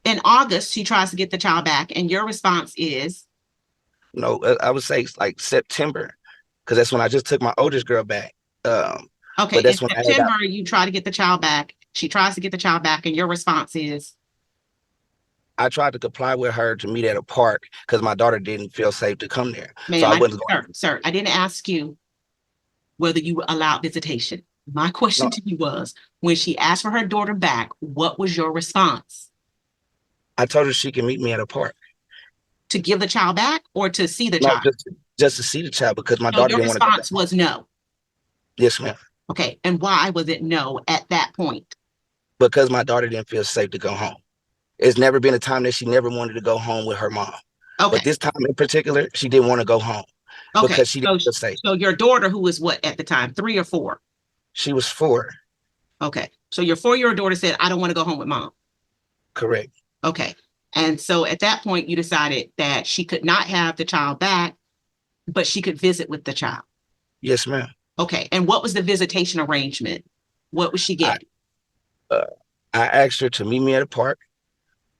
In August, she tries to get the child back, and your response is? No, I would say like September, because that's when I just took my oldest girl back. Okay, in September, you try to get the child back. She tries to get the child back, and your response is? I tried to comply with her to meet at a park because my daughter didn't feel safe to come there. Ma'am, so I wasn't going. Sir, I didn't ask you whether you allowed visitation. My question to you was, when she asked for her daughter back, what was your response? I told her she can meet me at a park. To give the child back or to see the child? Just to see the child because my daughter didn't want to go back. Your response was no? Yes, ma'am. Okay, and why was it no at that point? Because my daughter didn't feel safe to go home. It's never been a time that she never wanted to go home with her mom. Okay. But this time in particular, she didn't want to go home because she didn't feel safe. So your daughter, who was what at the time, 3 or 4? She was 4. Okay, so your 4-year-old daughter said, I don't want to go home with mom. Correct. Okay, and so at that point, you decided that she could not have the child back, but she could visit with the child. Yes, ma'am. Okay, and what was the visitation arrangement? What was she getting? I asked her to meet me at a park,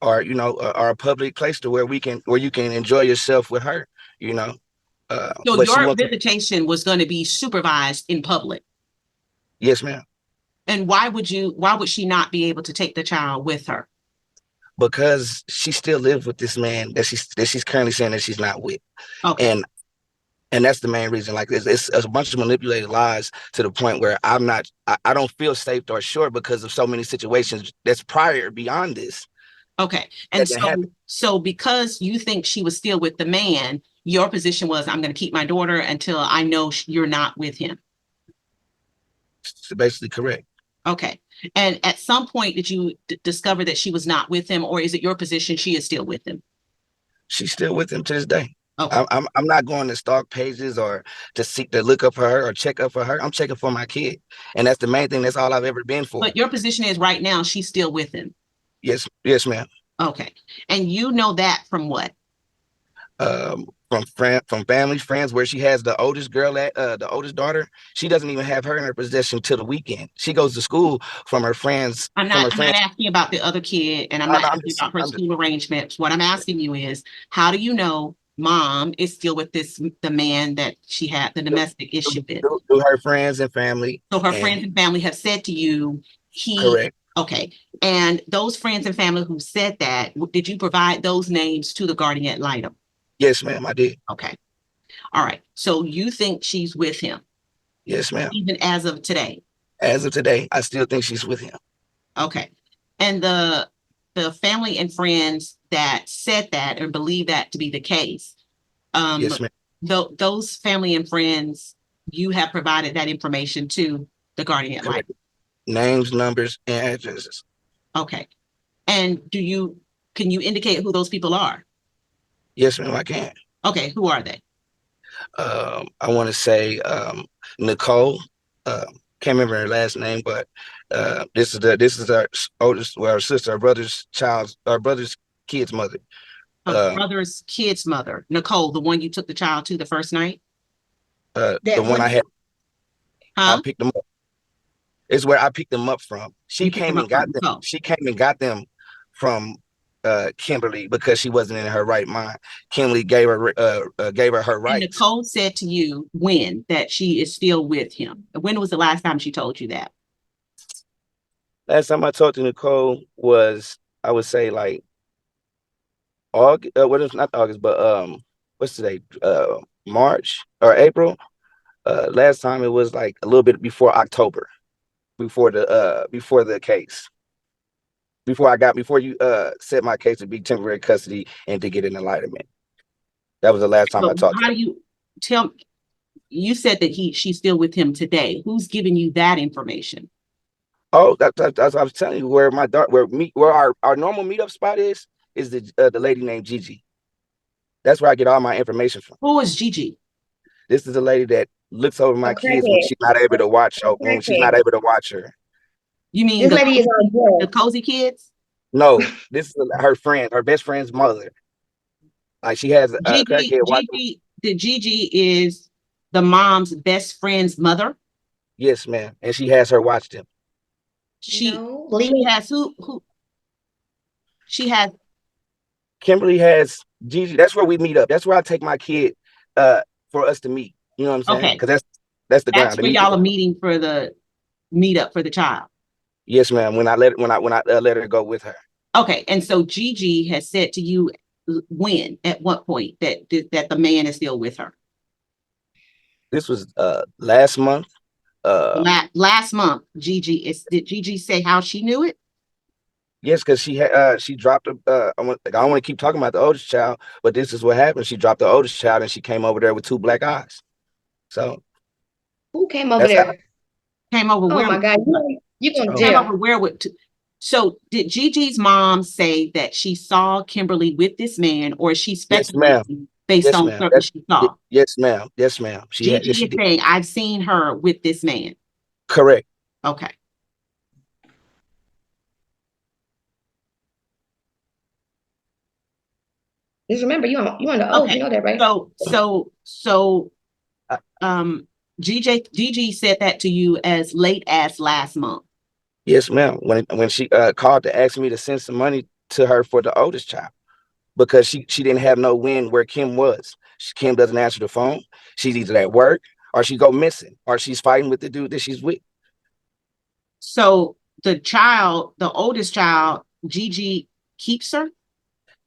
or or a public place to where you can enjoy yourself with her. So your visitation was going to be supervised in public. Yes, ma'am. And why would she not be able to take the child with her? Because she still lives with this man that she's currently saying that she's not with. Okay. And that's the main reason. Like it's a bunch of manipulated lies to the point where I don't feel safe or sure because of so many situations that's prior beyond this. Okay. And so because you think she was still with the man, your position was, I'm going to keep my daughter until I know you're not with him. It's basically correct. Okay. And at some point, did you discover that she was not with him, or is it your position she is still with him? She's still with him to this day. Okay. I'm not going to stalk pages or to seek to look up for her or check up for her. I'm checking for my kid. And that's the main thing. That's all I've ever been for. But your position is right now she's still with him. Yes, ma'am. Okay. And you know that from what? From family, friends, where she has the oldest girl the oldest daughter. She doesn't even have her in her possession till the weekend. She goes to school from her friends. I'm not asking about the other kid, and I'm not asking about her school arrangements. What I'm asking you is, how do you know mom is still with the man that she had the domestic issue with? Through her friends and family. So her friends and family have said to you, correct. Okay. And those friends and family who said that, did you provide those names to the guardian ad litem? Yes, ma'am, I did. Okay. All right. So you think she's with him? Yes, ma'am. Even as of today? As of today, I still think she's with him. Okay. And the family and friends that said that or believe that to be the case, yes, ma'am. Those family and friends, you have provided that information to the guardian ad litem? Names, numbers, and addresses. Okay. And can you indicate who those people are? Yes, ma'am, I can. Okay, who are they? I want to say Nicole. Can't remember her last name, but this is our oldest, our sister, our brother's kid's mother. Brother's kid's mother, Nicole, the one you took the child to the first night. The one I had. I picked them up. It's where I picked them up from. She came and got them. She came and got them from Kimberly because she wasn't in her right mind. Kimberly gave her her rights. And Nicole said to you that she is still with him. When was the last time she told you that? Last time I talked to Nicole was, I would say, like August. Well, it's not August, but what's today? March or April. Last time it was like a little bit before October, before the case. Before you set my case to be temporary custody and to get an enlightenment. That was the last time I But talked to how her. do you tell? You said that she's still with him today. Who's giving you that information? Oh, that's what I was telling you. Where my daughter, where our normal meetup spot is the lady named Gigi. That's where I get all my information from. Who is Gigi? This is the lady that looks over my kids when she's not able to watch. When she's not able to watch her. You mean This lady is on drugs. the cozy kids? No, this is her friend, her best friend's mother. Like she has a crackhead watch. Gigi is the mom's best friend's mother. Yes, ma'am, and she has her watch them. She has who? She has. Kimberly has Gigi. That's where we meet up. That's where I take my kid for us to meet. You know what I'm saying? Okay. Because that's the ground. That's where y'all are meeting for the meetup for the child. Yes, ma'am. When I let her go with her. Okay, and so Gigi has said to you at what point that the man is still with her? This was last month. Last month, did Gigi say how she knew it? Yes, because she dropped I don't want to keep talking about the oldest child, but this is what happened. She dropped the oldest child and she came over there with 2 black eyes. So who came over there? Came over oh where? Oh my God, you going to came jail. over where with? So did Gigi's mom say that she saw Kimberly with this man, or is she speculating based on something she saw? Yes, ma'am. Yes, ma'am. Gigi is saying, I've seen her with this man. Correct. Okay. Just remember, you on the oath. You know that, right? So Gigi said that to you as late as last month. Yes, ma'am. When she called to ask me to send some money to her for the oldest child, because she didn't have no win where Kim was. Kim doesn't answer the phone. She's either at work or she go missing or she's fighting with the dude that she's with. So the oldest child, Gigi keeps her?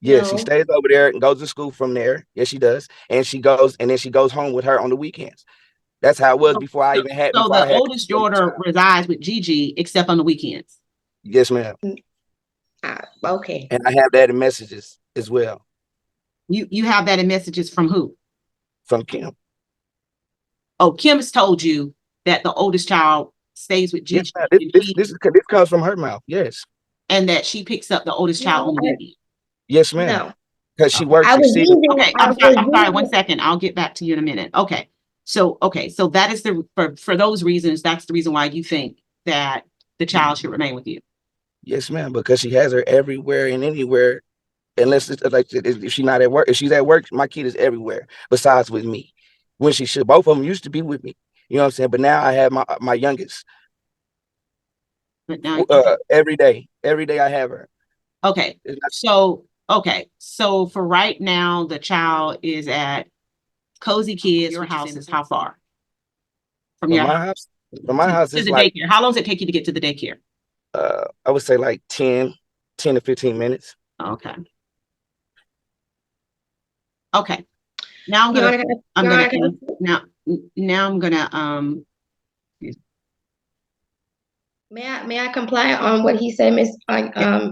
Yes, she stays over there and goes to school from there. Yes, she does. And she goes home with her on the weekends. That's how it was before I even had. So the oldest daughter resides with Gigi except on the weekends. Yes, ma'am. Okay. And I have that in messages as well. You have that in messages from who? From Kim. Oh, Kim has told you that the oldest child stays with Gigi. Yes, this comes from her mouth. Yes. And that she picks up the oldest child on the weekend. Yes, ma'am. No. Because she works. Okay, I'm sorry. 1 second. I'll get back to you in a minute. Okay. So that is for those reasons, that's the reason why you think that the child should remain with you. Yes, ma'am. Because she has her everywhere and anywhere. Unless it's like if she's not at work, if she's at work, my kid is everywhere besides with me. When she should, both of them used to be with me. You know what I'm saying? But now I have my youngest. But now every day I have her. Okay. So for right now, the child is at Cozy Kids. Your house is how far from your house? From my house to is the like daycare. How long does it take you to get to the daycare? I would say like 10 to 15 minutes. Okay. Now I'm gonna May I comply on what he said, Miss?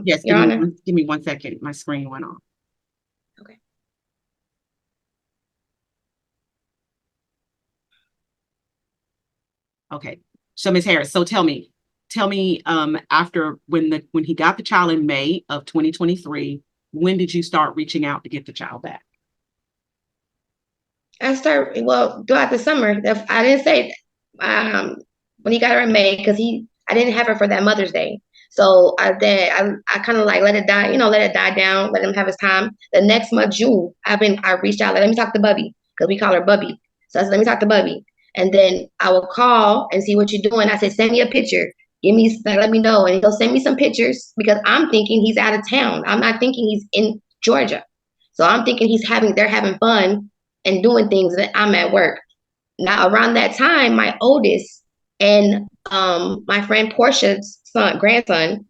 Yes. Your Honor. Give me 1 second. My screen went off. Okay. Okay. So Ms. Harris, so tell me, after when he got the child in May of 2023, when did you start reaching out to get the child back? Throughout the summer. I didn't say when he got her in May because I didn't have her for that Mother's Day. So I kind of like let it die, let it die down, let him have his time. The next month, June, I reached out, let me talk to Bubby, because we call her Bubby. So I said, let me talk to Bubby. And then I will call and see what you're doing. I said, send me a picture. Let me know. And he'll send me some pictures because I'm thinking he's out of town. I'm not thinking he's in Georgia. So I'm thinking they're having fun and doing things that I'm at work. Now, around that time, my oldest and my friend Portia's grandson,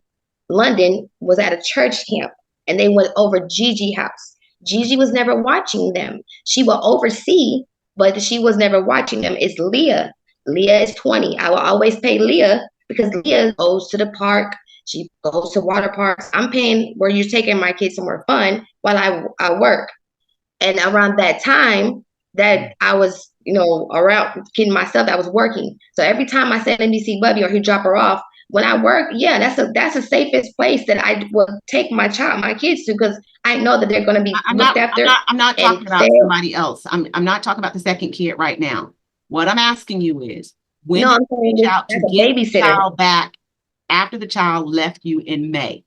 London, was at a church camp, and they went over Gigi's house. Gigi was never watching them. She will oversee, but she was never watching them. It's Leah. Leah is 20. I will always pay Leah because Leah goes to the park. She goes to water parks. I'm paying where you're taking my kids somewhere fun while I work. And around that time that I was, around getting myself, I was working. So every time I said, let me see Bubby, or he drop her off, when I work, yeah, that's the safest place that I will take my kids to, because I know that they're going to be looked after. I'm not talking about somebody else. I'm not talking about the second kid right now. What I'm asking you is, when did you reach out to get the child back after the child left you in May?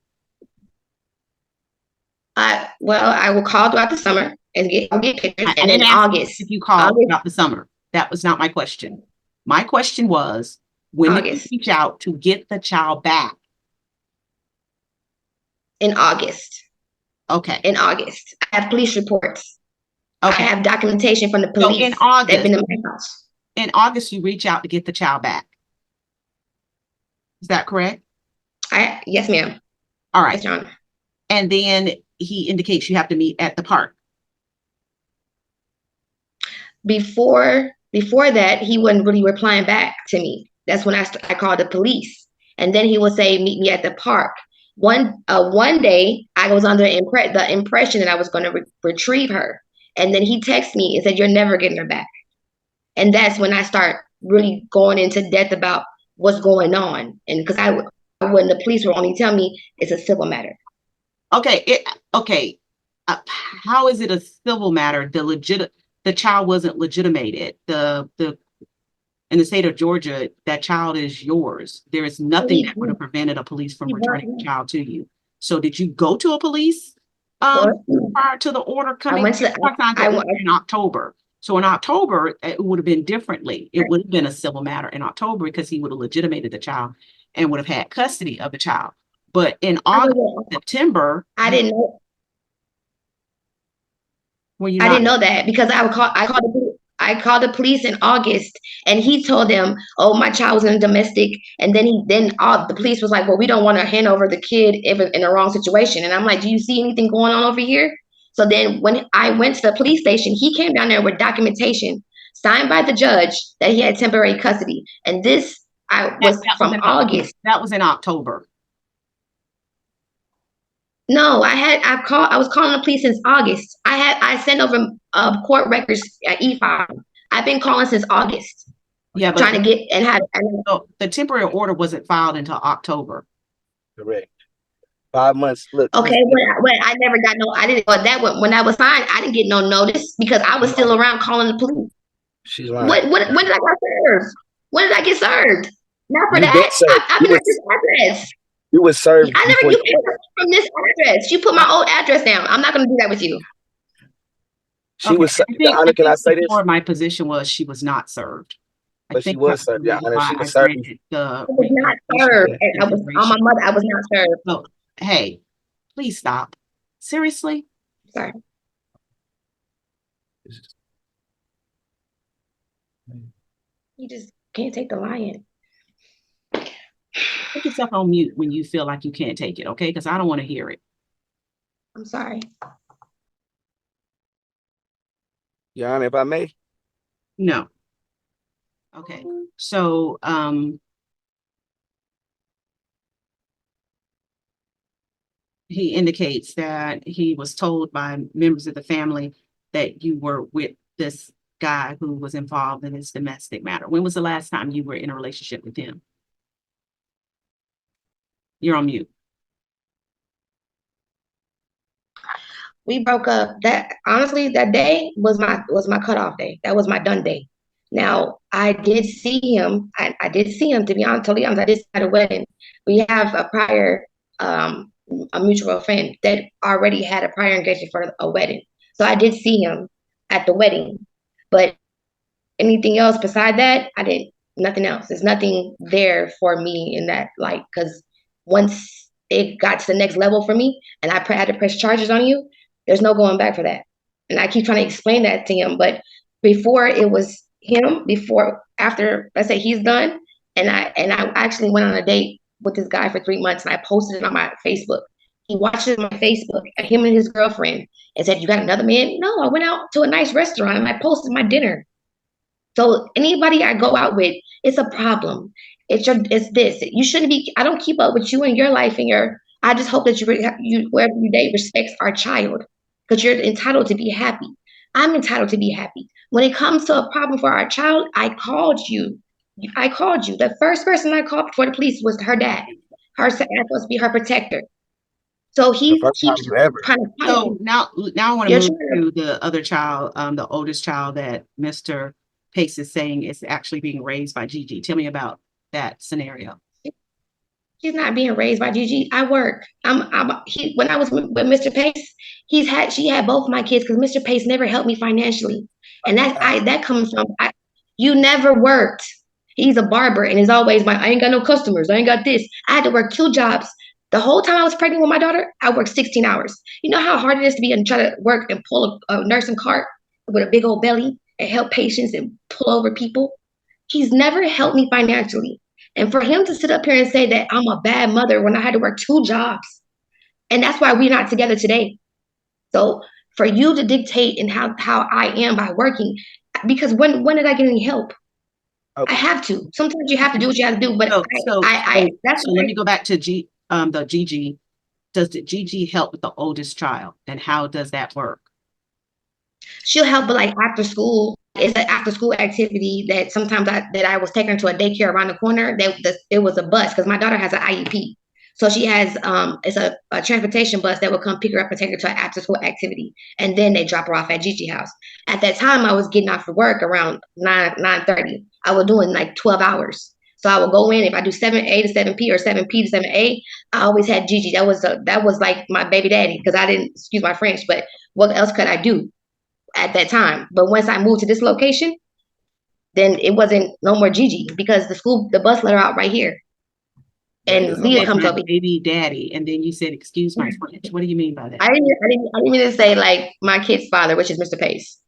I will call throughout the summer and get pictures, and in August. If you called throughout the summer, that was not my question. My question was, when did you reach out to get the child back? In August. Okay. In August. I have police reports. Okay. I have documentation from the police. So in August, they've been in my house. In August, you reach out to get the child back. Is that correct? Yes, ma'am. All right. Yes, Your Honor. And then he indicates you have to meet at the park. Before that, he wasn't really replying back to me. That's when I called the police, and then he would say, "Meet me at the park." One day, I was under the impression that I was going to retrieve her, and then he texted me and said, "You're never getting her back." And that's when I start really going into depth about what's going on, and because when the police were only telling me it's a civil matter. Okay. How is it a civil matter? The child wasn't legitimated. In the state of Georgia, that child is yours. There is nothing that would have prevented a police from returning the child to you. So did you go to a police prior to the order coming in October? So in October, it would have been differently. It would have been a civil matter in October because he would have legitimated the child and would have had custody of the child. But in August, September, I didn't know. I didn't know that, because I called the police in August, and he told them, "Oh, my child was in a domestic," and then the police was like, "Well, we don't want to hand over the kid if in the wrong situation." And I'm like, "Do you see anything going on over here?" So then when I went to the police station, he came down there with documentation signed by the judge that he had temporary custody. And this was from August. That was in October. No, I was calling the police since August. I sent over court records at e-file. I've been calling since August. Yeah, but trying to get so the temporary order wasn't filed until October. Correct. 5 months. Look. Okay, when I never got I didn't. But when I was signed, I didn't get no notice because I was still around calling the police. She's lying. When did I get served? When did I get served? Not for that. I've been at this address. You were served. I never. You picked up from this address. You put my old address down. I'm not going to do that with you. She was. Honor, can I say this? My position was she was not served. But she was served. Yeah, Honor, she was served. I was not served. I was on my mother. I was not served. So, hey, please stop. Seriously? Sorry. You just can't take the lion. Put yourself on mute when you feel like you can't take it, okay? Because I don't want to hear it. I'm sorry. Your Honor, if I may. No. Okay. So, he indicates that he was told by members of the family that you were with this guy who was involved in this domestic matter. When was the last time you were in a relationship with him? You're on mute. We broke up. Honestly, that day was my cutoff day. That was my done day. Now, I did see him. I did see him, to be honest, totally honest. I did at a wedding. We have a prior, a mutual friend that already had a prior engagement for a wedding. So I did see him at the wedding. But anything else beside that, I didn't, nothing else. There's nothing there for me in that, like, because once it got to the next level for me and I had to press charges on you, there's no going back for that. And I keep trying to explain that to him. But before it was him, after, let's say he's done, and I actually went on a date with this guy for 3 months and I posted it on my Facebook. He watches my Facebook, him and his girlfriend, and said, "You got another man?" No, I went out to a nice restaurant and I posted my dinner. So anybody I go out with, it's a problem. It's this. You shouldn't be. I don't keep up with you and your life and I just hope that you wherever you date respects our child, because you're entitled to be happy. I'm entitled to be happy. When it comes to a problem for our child, I called you. I called you. The first person I called before the police was her dad. Her supposed to be her protector. So The he first time keeps you ever. trying to punish So me. now I want to You're move trying to the other child, the oldest child that Mr. Pace is saying is actually being raised by Gigi. Tell me about that scenario. She's not being raised by Gigi. I work. When I was with Mr. Pace, she had both my kids because Mr. Pace never helped me financially. And that comes from you never worked. He's a barber and is always I ain't got no customers. I ain't got this. I had to work 2 jobs. The whole time I was pregnant with my daughter, I worked 16 hours. You know how hard it is to be and try to work and pull a nursing cart with a big old belly and help patients and pull over people? He's never helped me financially. And for him to sit up here and say that I'm a bad mother when I had to work 2 jobs, and that's why we're not together today. So for you to dictate and how I am by working, because when did I get any help? Okay. I have to. Sometimes you have to do what you have to do, but So that's let me go back to the Gigi. Does the Gigi help with the oldest child, and how does that work? She'll help, but like after school, it's an after school activity that sometimes I was taking her to a daycare around the corner. It was a bus because my daughter has an IEP. So she has it's a transportation bus that will come pick her up and take her to an after school activity. And then they drop her off at Gigi house. At that time, I was getting off for work around 9:30. I was doing like 12 hours. So I would go in if I do 7A to 7P or 7P to 7A. I always had Gigi. That was like my baby daddy because I didn't, excuse my French, but what else could I do at that time? But once I moved to this location, then it wasn't no more Gigi because the bus let her out right here. And Leah comes over. Baby daddy, and then you said, "Excuse my French." What do you mean by that? I didn't mean to say like my kid's father, which is Mr. Pace.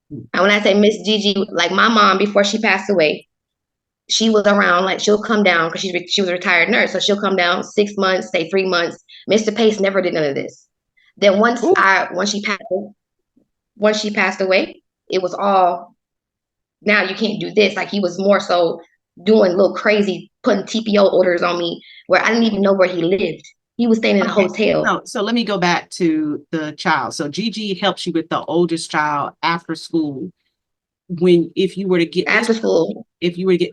And when I say Miss Gigi, like my mom before she passed away, she was around. Like she'll come down because she was a retired nurse, so she'll come down 6 months, say 3 months. Mr. Pace never did none of this. Then once she passed away, it was all now you can't do this. Like he was more so doing little crazy, putting TPO orders on me where I didn't even know where he lived. He was staying in a hotel. So let me go back to the child. So Gigi helps you with the oldest child after school. If you were to get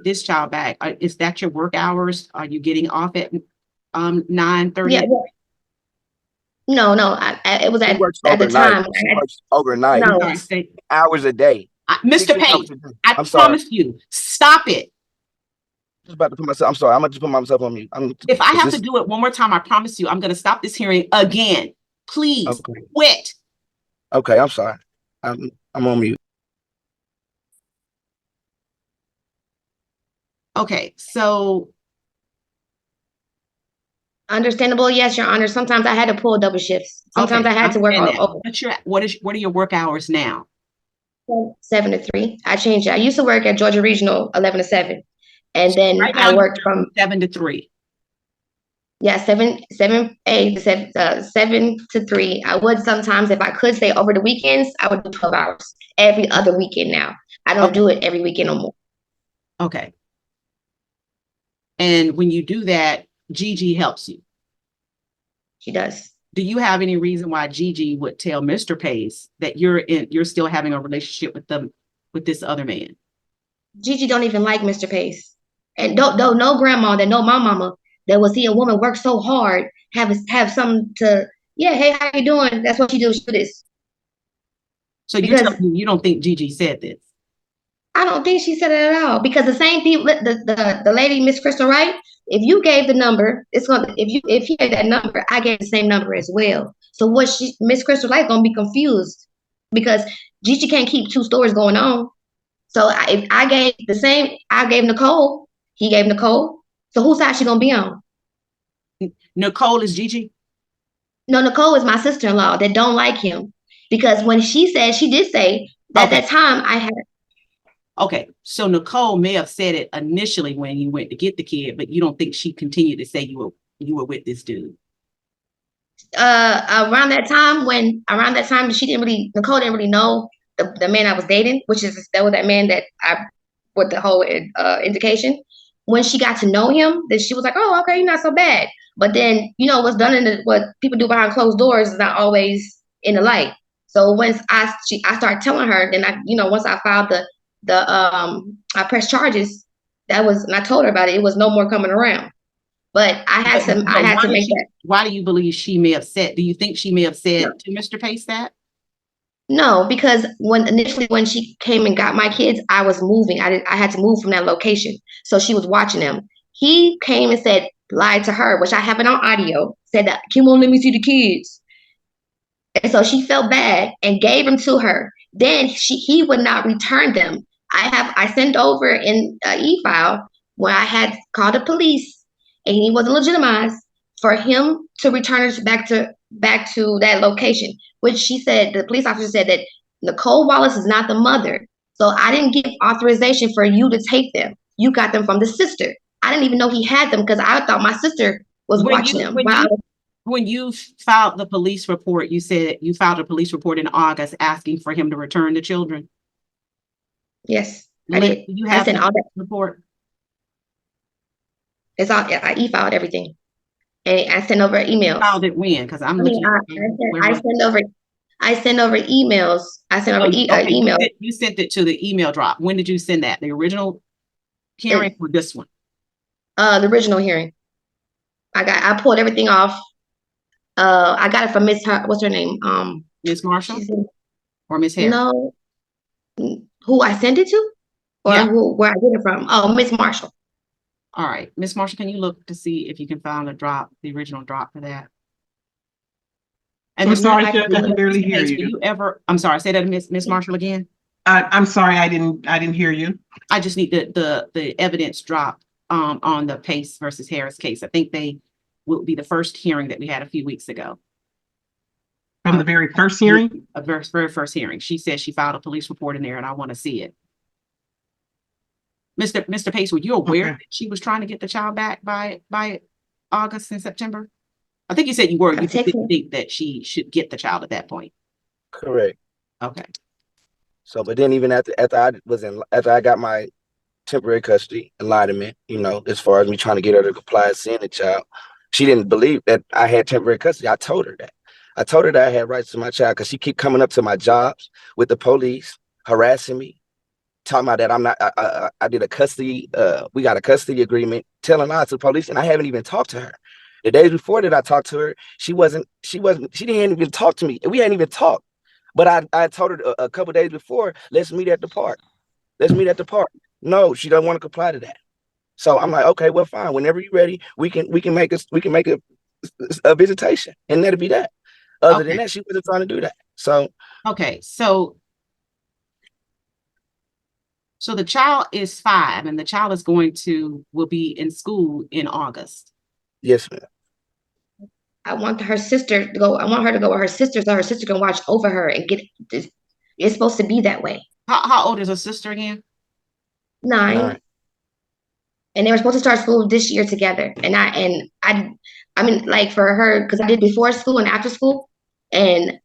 this child back, is that your work hours? Are you getting off at 9:30? Yeah. No. It was at the time. She works overnight. No. Hours a day. Mr. Pace, I promise you, stop it. Just about to put myself. I'm sorry. I'm gonna just put myself on mute. If I have to do it one more time, I promise you, I'm gonna stop this hearing again. Please quit. Okay, I'm sorry. I'm on mute. Okay, so understandable, yes, Your Honor. Sometimes I had to pull double shifts. Sometimes I had to work over. What are your work hours now? 7 to 3. I changed it. I used to work at Georgia Regional 11 to 7. And then right I worked from 7 to 3. Yeah, 7A to 7 to 3. I would sometimes, if I could stay over the weekends, I would do 12 hours every other weekend now. I don't do it every weekend no more. Okay. And when you do that, Gigi helps you. She does. Do you have any reason why Gigi would tell Mr. Pace that you're still having a relationship with this other man? Gigi don't even like Mr. Pace. And don't no grandma that know my mama that will see a woman work so hard, have something to, yeah, hey, how you doing? That's what she do. She do this. So you don't think Gigi said this? I don't think she said it at all because the same people, the lady, Miss Crystal Wright, if you gave the number, if you gave that number, I gave the same number as well. So Miss Crystal Wright gonna be confused because Gigi can't keep 2 stories going on. So if I gave the same, I gave Nicole, he gave Nicole. So whose side she gonna be on? Nicole is Gigi? No, Nicole is my sister-in-law that don't like him because when she did say that that time I had. Okay, so Nicole may have said it initially when you went to get the kid, but you don't think she continued to say you were with this dude? Around that time, Nicole didn't really know the man I was dating, that was that man that I with the whole indication. When she got to know him, then she was like, "Oh, okay, you're not so bad." But then what's done what people do behind closed doors is not always in the light. So once I started telling her, then once I filed I pressed charges, and I told her about it. It was no more coming around. But I had to make that. Why do you believe she may have said? Do you think she may have said to Mr. Pace that? No, because initially when she came and got my kids, I was moving. I had to move from that location, so she was watching them. He came and lied to her, which I have it on audio. Said that, "Come on, let me see the kids." And so she felt bad and gave them to her. Then he would not return them. I sent over in an e-file where I had called the police and he wasn't legitimized for him to return us back to that location, which the police officer said that Nicole Wallace is not the mother. So I didn't give authorization for you to take them. You got them from the sister. I didn't even know he had them because I thought my sister was watching them. When you filed the police report, you said you filed a police report in August asking for him to return the children. Yes, I did. You have all that report. It's all. I e-filed everything, and I sent over emails. Filed it when? Because I'm looking. I sent over emails. I sent over emails. You sent it to the email drop. When did you send that? The original hearing or this one? The original hearing. I pulled everything off. I got it from what's her name? Miss Marshall or Miss Harris? No, who I sent it to, or where I get it from? Oh, Miss Marshall. All right, Miss Marshall, can you look to see if you can find the original drop for that? And I'm sorry, Judge, I can barely hear you. I'm sorry, say that, Miss Marshall, again. I'm sorry, I didn't hear you. I just need the evidence drop on the Pace versus Harris case. I think they will be the first hearing that we had a few weeks ago. From the very first hearing? Very first hearing. She said she filed a police report in there and I want to see it. Mr. Pace, were you aware that she was trying to get the child back by August and September? I think you said you were. You didn't think that she should get the child at that point. Correct. Okay. So, but then even after I got my temporary custody, Enlightenment, as far as me trying to get her to comply and seeing the child, she didn't believe that I had temporary custody. I told her that. I had rights to my child because she keep coming up to my jobs with the police, harassing me, talking about that I'm not, I did a custody, we got a custody agreement, telling lies to the police, and I haven't even talked to her. The days before that I talked to her, she didn't even talk to me. We hadn't even talked. But I told her a couple days before, let's meet at the park. No, she doesn't want to comply to that. So I'm like, okay, well, fine. Whenever you're ready, we can make a visitation, and that'll be that. Other than that, she wasn't trying to do that. So okay, so the child is 5, and the child is will be in school in August. Yes, ma'am. I want her to go with her sister so her sister can watch over her and get this. It's supposed to be that way. How old is her sister again? 9. And they were supposed to start school this year together. And I mean, like for her, because I did before school and after school, and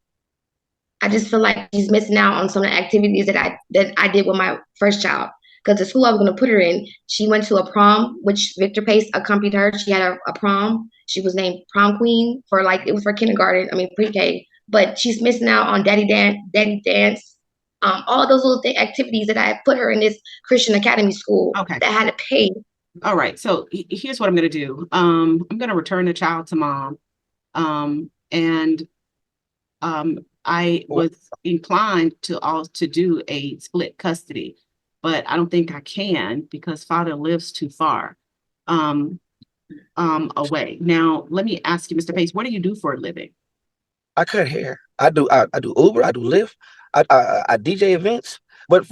I just feel like she's missing out on some of the activities that I did with my first child. Because the school I was going to put her in, she went to a prom, which Victor Pace accompanied her. She had a prom. She was named prom queen it was for kindergarten, pre-K. But she's missing out on daddy dance, all those little activities that I put her in this Christian Academy school that I had to pay. All right, so here's what I'm going to do. I'm going to return the child to mom. I was inclined to do a split custody, but I don't think I can because father lives too far away. Now, let me ask you, Mr. Pace, what do you do for a living? I cut hair. I do Uber. I do Lyft. I DJ events. But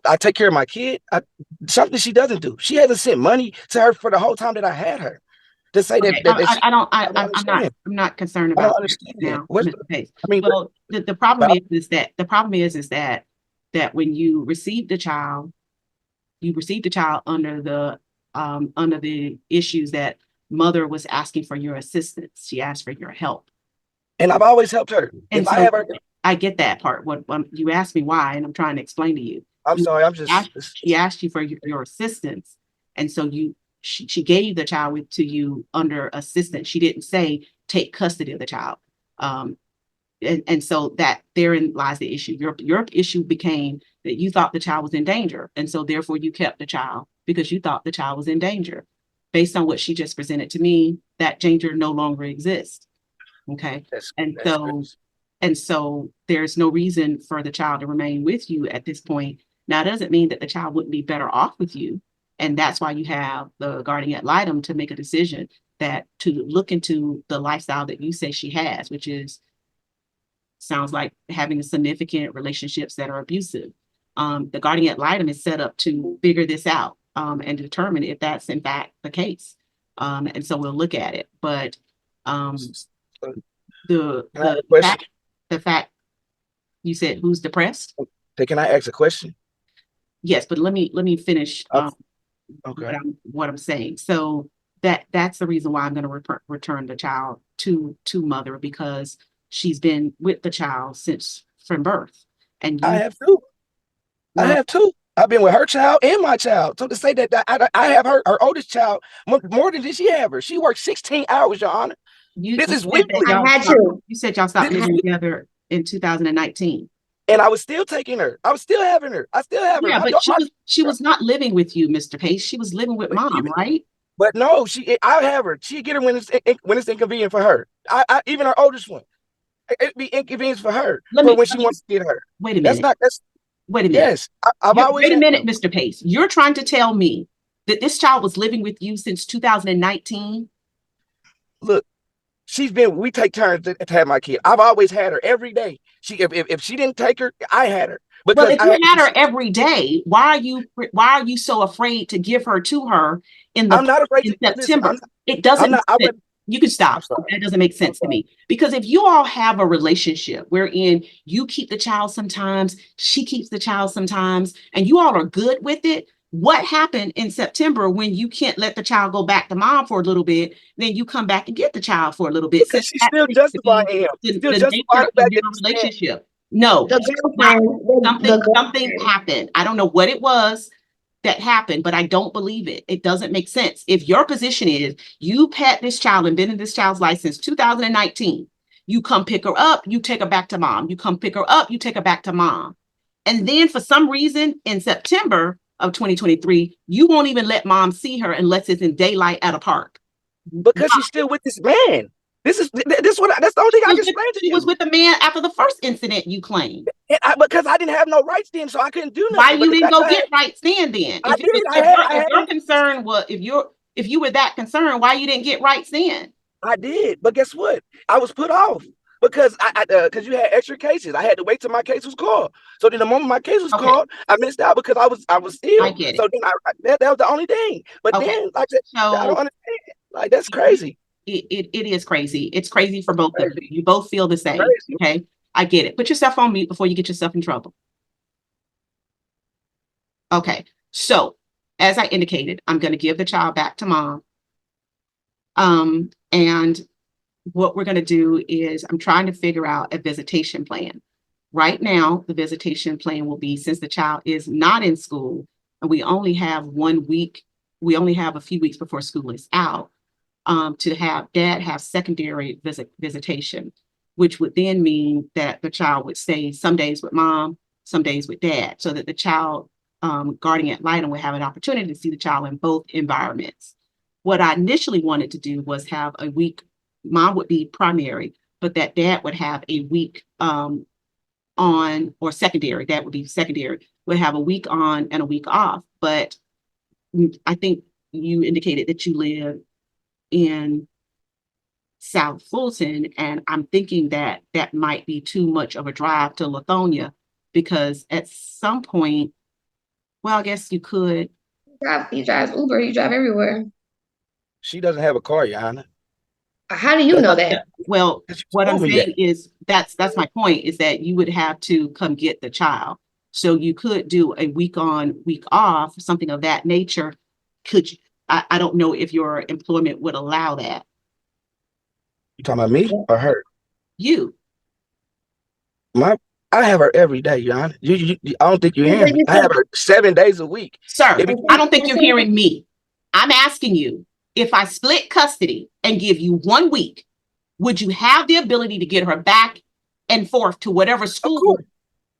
I take care of my kid. Something she doesn't do. She hasn't sent money to her for the whole time that I had her. To say I'm not concerned about. I don't understand now, Mr. Pace. Well, the problem is that when you receive the child, under the issues that mother was asking for your assistance. She asked for your help. And I've always helped her. And I get that part. What you asked me why, and I'm trying to explain to you. I'm sorry. She asked you for your assistance, and so she gave the child to you under assistance. She didn't say take custody of the child. and so that therein lies the issue. Your issue became that you thought the child was in danger, and so therefore you kept the child because you thought the child was in danger. Based on what she just presented to me, that danger no longer exists. Okay, and so there's no reason for the child to remain with you at this point. Now, it doesn't mean that the child wouldn't be better off with you, and that's why you have the guardian ad litem to make a decision that to look into the lifestyle that you say she has, which is sounds like having significant relationships that are abusive. The guardian ad litem is set up to figure this out and determine if that's in fact the case. And so we'll look at it. But the fact you said who's depressed? Hey, can I ask a question? Yes, but let me finish okay. what I'm saying. So that's the reason why I'm going to return the child to mother, because she's been with the child since from birth. And I have too. I have too. I've been with her child and my child. So to say that I have her oldest child more than she have her. She works 16 hours, Your Honor. This is weekly. You said y'all stopped living together in 2019. And I was still taking her. I was still having her. I still have her. Yeah, but she was not living with you, Mr. Pace. She was living with mom, right? But no, I have her. She get her when it's inconvenient for her. I even her oldest one. It'd be inconvenient for her. When she wants to get her. Wait a minute. Wait a minute. Yes, I've always. Wait a minute, Mr. Pace. You're trying to tell me that this child was living with you since 2019? Look, we take turns to have my kid. I've always had her every day. If she didn't take her, I had her. Well, if you had her every day, why are you so afraid to give her to her in September? It doesn't. You can stop. That doesn't make sense to me. Because if you all have a relationship wherein you keep the child sometimes, she keeps the child sometimes, and you all are good with it, what happened in September when you can't let the child go back to mom for a little bit, then you come back and get the child for a little bit? Because she's still justifying him. Relationship. No, something happened. I don't know what it was that happened, but I don't believe it. It doesn't make sense. If your position is you've had this child and been in this child's life since 2019, you come pick her up, you take her back to mom. You come pick her up, you take her back to mom. And then for some reason in September of 2023, you won't even let mom see her unless it's in daylight at a park. Because she's still with this man. That's the only thing I can explain to you. She was with the man after the first incident you claimed. Because I didn't have no rights then, so I couldn't do nothing. Why you didn't go get rights then? If your concern was, if you were that concerned, why you didn't get rights then? I did, but guess what? I was put off because because you had extra cases. I had to wait till my case was called. So then the moment my case was called, I missed out because I was still. I get it. So then that was the only thing. But then, like I said, I don't understand. Like that's crazy. It is crazy. It's crazy for both of you. You both feel the same. Okay, I get it. Put yourself on mute before you get yourself in trouble. Okay, so as I indicated, I'm going to give the child back to mom. And what we're going to do is I'm trying to figure out a visitation plan. Right now, the visitation plan will be, since the child is not in school and we only have 1 week, we only have a few weeks before school is out, to have dad have secondary visitation, which would then mean that the child would stay some days with mom, some days with dad, so that the child guardian ad litem would have an opportunity to see the child in both environments. What I initially wanted to do was have a week, mom would be primary, but that dad would have a week on, or secondary, dad would be secondary, would have a week on and a week off. But I think you indicated that you live in South Fulton, and I'm thinking that that might be too much of a drive to Lithonia, because at some point, well, I guess you could. He drives Uber. He drives everywhere. She doesn't have a car, Yana. How do you know that? Well, what I'm saying is that's my point, is that you would have to come get the child. So you could do a week on, week off, something of that nature. Could you? I don't know if your employment would allow that. You talking about me or her? You. I have her every day, Yana. I don't think you're hearing me. I have her 7 days a week. Sir, I don't think you're hearing me. I'm asking you, if I split custody and give you 1 week, would you have the ability to get her back and forth to whatever school course.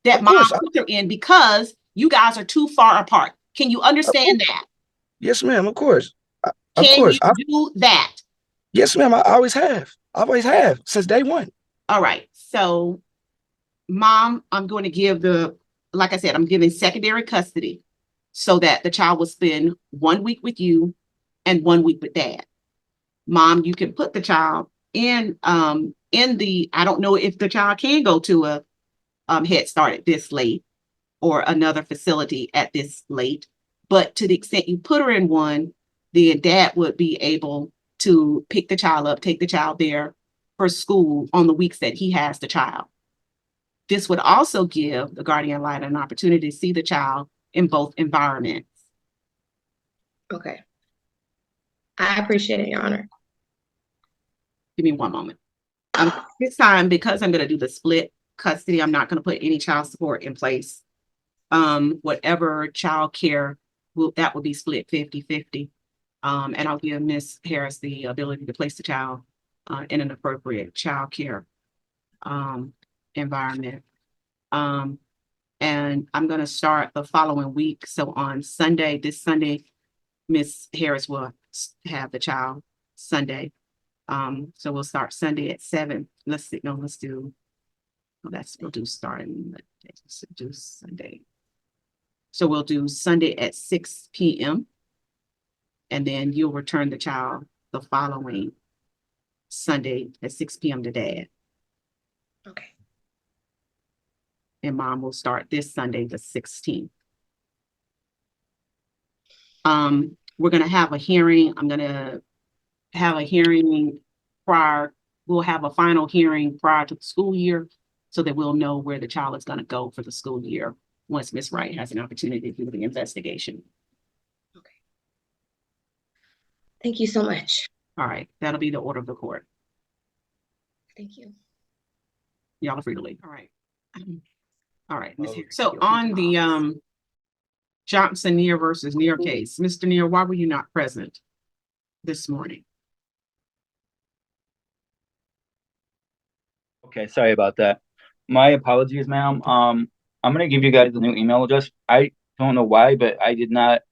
that Of mom course. put them in because you guys are too far apart. Can you understand that? Yes, ma'am. Of course. Of Can course. you do that? Yes, ma'am. I always have. I always have since day one. All right. So, mom, I'm going to give like I said, I'm giving secondary custody so that the child will spend 1 week with you and 1 week with dad. Mom, you can put the child in I don't know if the child can go to a Head Start at this late or another facility at this late, but to the extent you put her in one, then dad would be able to pick the child up, take the child there for school on the weeks that he has the child. This would also give the guardian ad litem an opportunity to see the child in both environments. Okay. I appreciate it, Your Honor. Give me one moment. This time, because I'm going to do the split custody, I'm not going to put any child support in place. Whatever child care that will be split 50-50. And I'll give Ms. Harris the ability to place the child in an appropriate child care environment. And I'm going to start the following week. So on Sunday, this Sunday, Ms. Harris will have the child Sunday. So we'll start Sunday at 7. We'll do starting, let's do Sunday. So we'll do Sunday at 6 p.m. And then you'll return the child the following Sunday at 6 p.m. to dad. Okay. And mom will start this Sunday, the 16th. We're going to have a hearing. I'm going to have a hearing prior. We'll have a final hearing prior to the school year so that we'll know where the child is going to go for the school year once Ms. Wright has an opportunity to do the investigation. Okay. Thank you so much. All right. That'll be the order of the court. Thank you. Y'all are free to leave. All right. All right. So on the Johnson Neer versus Neer case, Mr. Neer, why were you not present this morning? Okay, sorry about that. My apologies, ma'am. I'm gonna give you guys the new email address. I don't know why, but I did not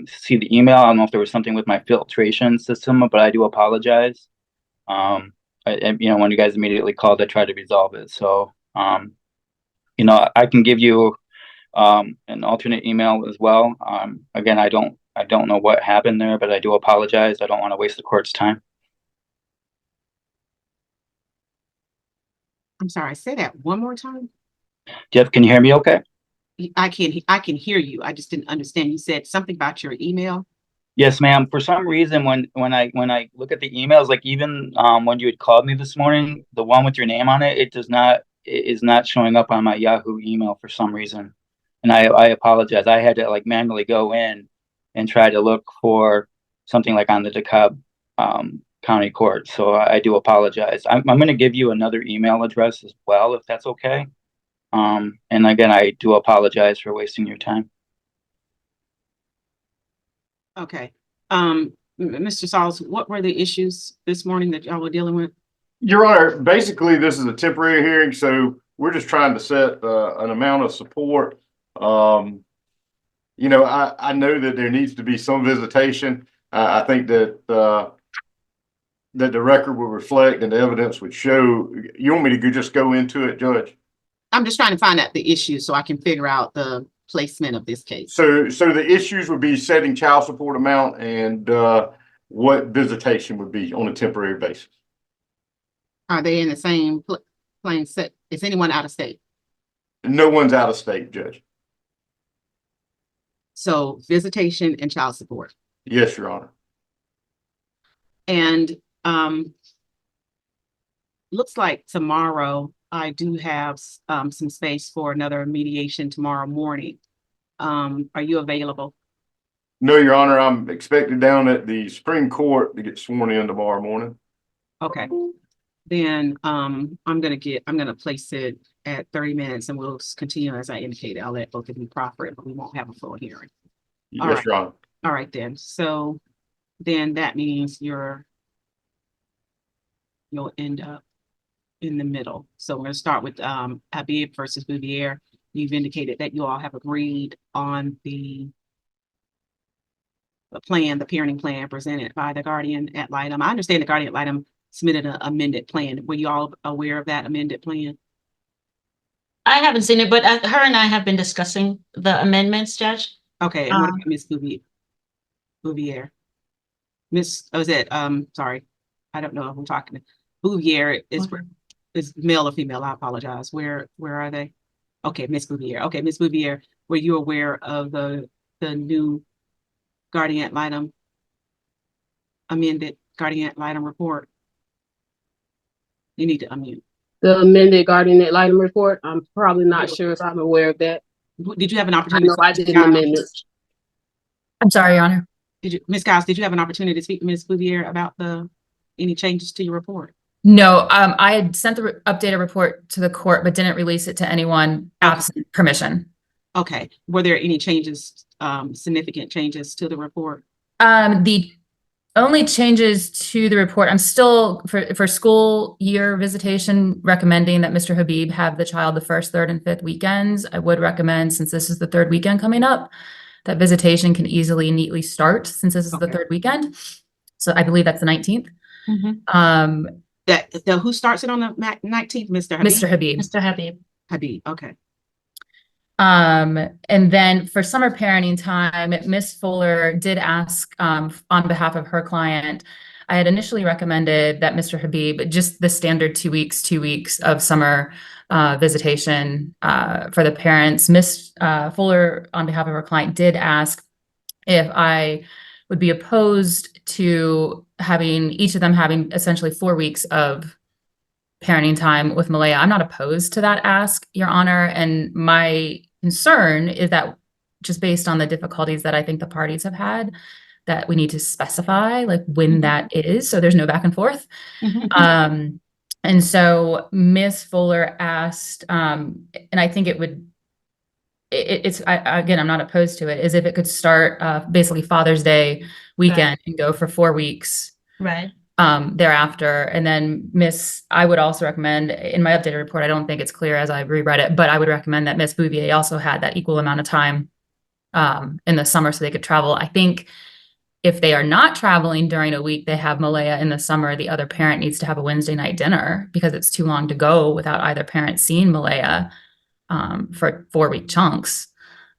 see the email. I don't know if there was something with my filtration system, but I do apologize. When you guys immediately called, I tried to resolve it. So, I can give you an alternate email as well. Again, I don't know what happened there, but I do apologize. I don't want to waste the court's time. I'm sorry, say that one more time. Jeff, can you hear me okay? I can hear you. I just didn't understand. You said something about your email. Yes, ma'am. For some reason, when I look at the emails, like even when you had called me this morning, the one with your name on it, it is not showing up on my Yahoo email for some reason. And I apologize. I had to like manually go in and try to look for something like on the DeKalb County Court. So I do apologize. I'm going to give you another email address as well, if that's okay. And again, I do apologize for wasting your time. Okay. Mr. Sauls, what were the issues this morning that y'all were dealing with? Your Honor, basically, this is a temporary hearing, so we're just trying to set an amount of support. I know that there needs to be some visitation. I think that that the record will reflect and the evidence would show. You want me to just go into it, Judge? I'm just trying to find out the issue so I can figure out the placement of this case. So the issues would be setting child support amount and what visitation would be on a temporary basis. Are they in the same plane set? Is anyone out of state? No one's out of state, Judge. So visitation and child support. Yes, Your Honor. And looks like tomorrow I do have some space for another mediation tomorrow morning. Are you available? No, Your Honor. I'm expected down at the Supreme Court to get sworn in tomorrow morning. Okay. Then I'm gonna place it at 30 minutes and we'll continue as I indicated. I'll let both of you proffer it, but we won't have a full hearing. Yes, Your Honor. All right then. So then that means you'll end up in the middle. So we're going to start with Habib versus Bouvier. You've indicated that you all have agreed on the plan, the parenting plan presented by the guardian ad litem. I understand the guardian ad litem submitted an amended plan. Were you all aware of that amended plan? I haven't seen it, but her and I have been discussing the amendments, Judge. Okay, and what about Ms. Bouvier? Sorry, I don't know if I'm talking to Bouvier is male or female? I apologize. Where are they? Okay, Ms. Bouvier. Okay, Ms. Bouvier, were you aware of the new guardian ad litem amended guardian ad litem report? You need to unmute. The amended guardian ad litem report. I'm probably not sure if I'm aware of that. Did you have an opportunity? I did an amendment. I'm sorry, Your Honor. Ms. Cowles, did you have an opportunity to speak to Ms. Bouvier about any changes to your report? No, I had sent the updated report to the court, but didn't release it to anyone absent permission. Okay. Were there any changes, significant changes to the report? The only changes to the report, I'm still, for school year visitation, recommending that Mr. Habib have the child the first, third, and fifth weekends. I would recommend, since this is the third weekend coming up, that visitation can easily, neatly start, since this is the third weekend. So I believe that's the 19th. Who starts it on the 19th? Mr. Habib? Mr. Habib. Mr. Habib. Habib, okay. And then for summer parenting time, Miss Fuller did ask on behalf of her client. I had initially recommended that Mr. Habib, just the standard 2 weeks of summer visitation for the parents. Miss Fuller, on behalf of her client, did ask if I would be opposed to having each of them having essentially 4 weeks of parenting time with Malaya. I'm not opposed to that ask, Your Honor. And my concern is that, just based on the difficulties that I think the parties have had, that we need to specify like when that is, so there's no back and forth. And so Miss Fuller asked, and I think again, I'm not opposed to it, is if it could start basically Father's Day weekend and go for 4 weeks. Right. Thereafter. And then I would also recommend, in my updated report, I don't think it's clear as I reread it, but I would recommend that Miss Bouvier also had that equal amount of time in the summer so they could travel. I think if they are not traveling during a week, they have Malaya in the summer, the other parent needs to have a Wednesday night dinner, because it's too long to go without either parent seeing Malaya for 4 week chunks.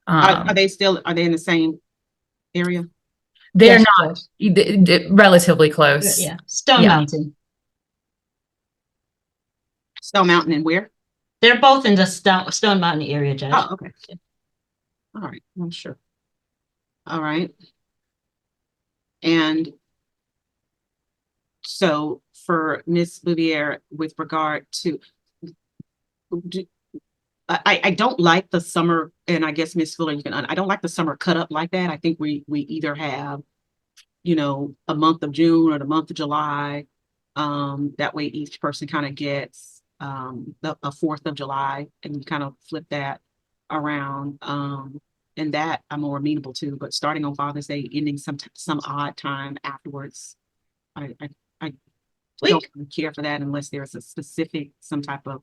Are they in the same area? They're not relatively close. Yeah. Stone Mountain. Stone Mountain and where? They're both in the Stone Mountain area, Judge. Oh, okay. All right. I'm sure. All right. And so for Ms. Bouvier, with regard to, I don't like the summer, and I guess Ms. Fuller, I don't like the summer cut up like that. I think we either have, a month of June or the month of July. That way each person kind of gets a 4th of July, and you kind of flip that around. And that I'm more amenable to, but starting on Father's Day, ending some odd time afterwards, I don't care for that unless there's a specific, some type of.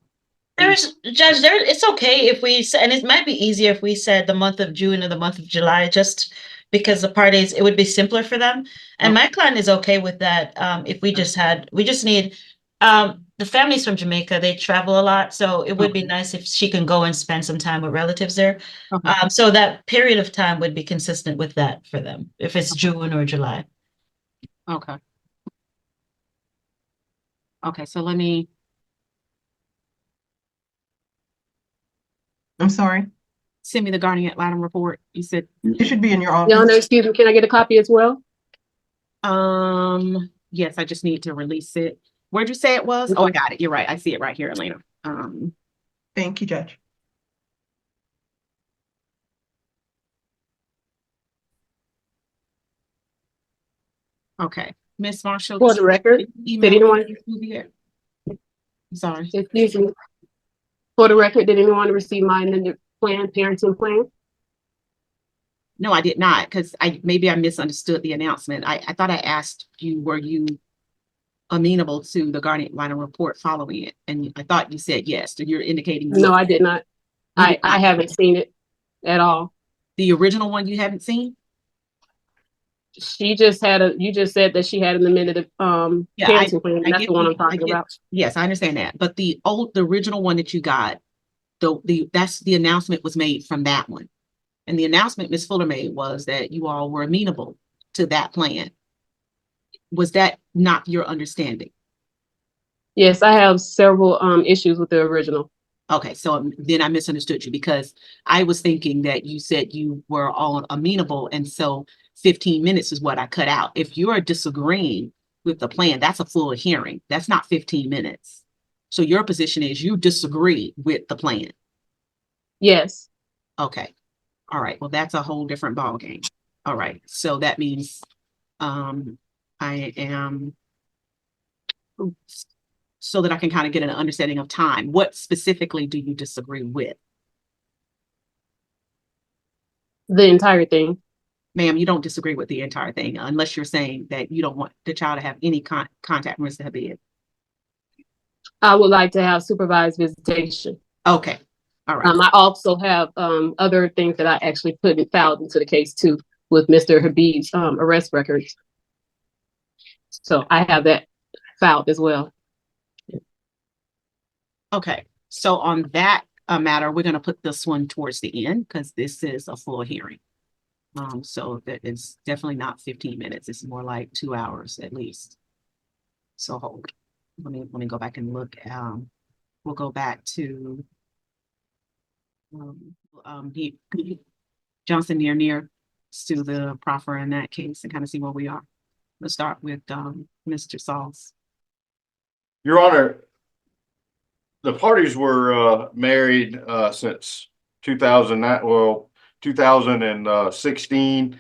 Judge, it's okay if we said, and it might be easier if we said the month of June or the month of July, just because the parties, it would be simpler for them. And my client is okay with that. If we just need, the families from Jamaica, they travel a lot. So it would be nice if she can go and spend some time with relatives there. So that period of time would be consistent with that for them, if it's June or July. Okay. Okay, so let me. I'm sorry. Send me the guardian ad litem report. You said it should be in your office. Your Honor, excuse me, can I get a copy as well? Yes, I just need to release it. Where'd you say it was? Oh, I got it. You're right. I see it right here, Elena. Thank you, Judge. Okay. Miss Marshall. For the record, did anyone? Sorry. Excuse me. For the record, did anyone receive my amended parenting plan? No, I did not, because maybe I misunderstood the announcement. I thought I asked you, were you amenable to the guardian report following it? And I thought you said yes. So you're indicating No, yes. I did not. I haven't seen it at all. The original one you haven't seen? She just you just said that she had an amended parenting plan. That's the one I'm talking about. Yes, I understand that. But the original one that you got, that's the announcement was made from that one. And the announcement Ms. Fuller made was that you all were amenable to that plan. Was that not your understanding? Yes, I have several issues with the original. Okay, so then I misunderstood you, because I was thinking that you said you were all amenable, and so 15 minutes is what I cut out. If you're disagreeing with the plan, that's a full hearing. That's not 15 minutes. So your position is you disagree with the plan. Yes. Okay. All right. Well, that's a whole different ballgame. All right. So that means I am, so that I can kind of get an understanding of time. What specifically do you disagree with? The entire thing. Ma'am, you don't disagree with the entire thing unless you're saying that you don't want the child to have any contact with Mr. Habib. I would like to have supervised visitation. Okay. All right. I also have other things that I actually filed into the case too with Mr. Habib's arrest records. So I have that filed as well. Okay. So on that matter, we're going to put this one towards the end because this is a full hearing. So that it's definitely not 15 minutes. It's more like 2 hours at least. So hold. Let me go back and look. We'll go back to Johnson near to the proffer in that case and kind of see where we are. Let's start with Mr. Sauls. Your Honor, the parties were married since 2009. Well, 2016.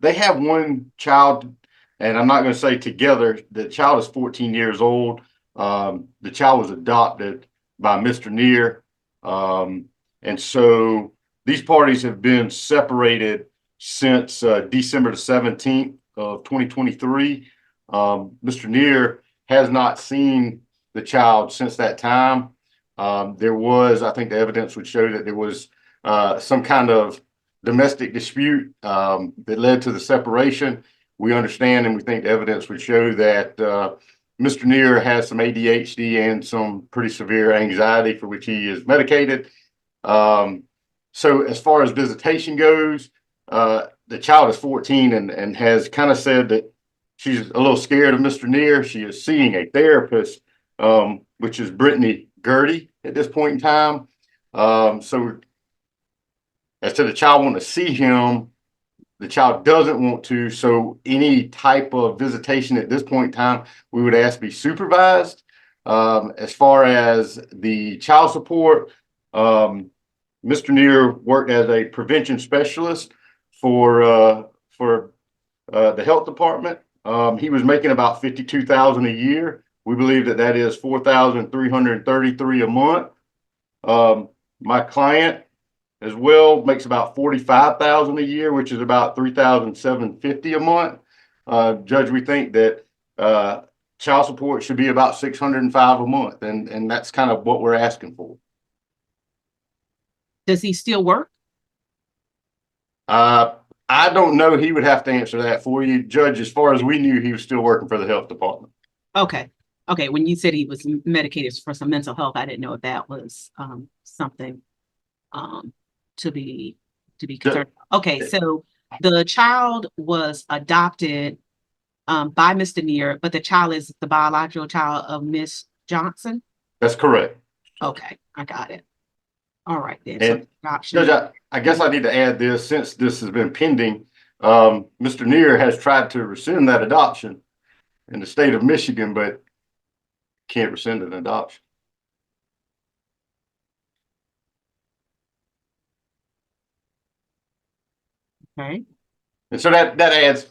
They have one child, and I'm not going to say together. The child is 14 years old. The child was adopted by Mr. Neer. And so these parties have been separated since December the 17th of 2023. Mr. Neer has not seen the child since that time. There was, I think the evidence would show that there was some kind of domestic dispute that led to the separation. We understand and we think the evidence would show that Mr. Neer has some ADHD and some pretty severe anxiety for which he is medicated. So as far as visitation goes, the child is 14 and has kind of said that she's a little scared of Mr. Neer. She is seeing a therapist, which is Brittany Gertie at this point in time. So as to the child wanting to see him, the child doesn't want to. So any type of visitation at this point in time, we would ask be supervised. As far as the child support, Mr. Neer worked as a prevention specialist for the health department. He was making about $52,000 a year. We believe that that is $4,333 a month. My client as well makes about $45,000 a year, which is about $3,750 a month. Judge, we think that child support should be about $605 a month, and that's kind of what we're asking for. Does he still work? I don't know. He would have to answer that for you, Judge. As far as we knew, he was still working for the health department. Okay. Okay. When you said he was medicated for some mental health, I didn't know if that was something to be concerned. Okay. So the child was adopted by Mr. Neer, but the child is the biological child of Miss Johnson? That's correct. Okay. I got it. All right then. And So Judge, I guess I need to add this, since this has been pending, Mr. Neer has tried to rescind that adoption in the state of Michigan, but can't rescind an adoption. Okay. And so that adds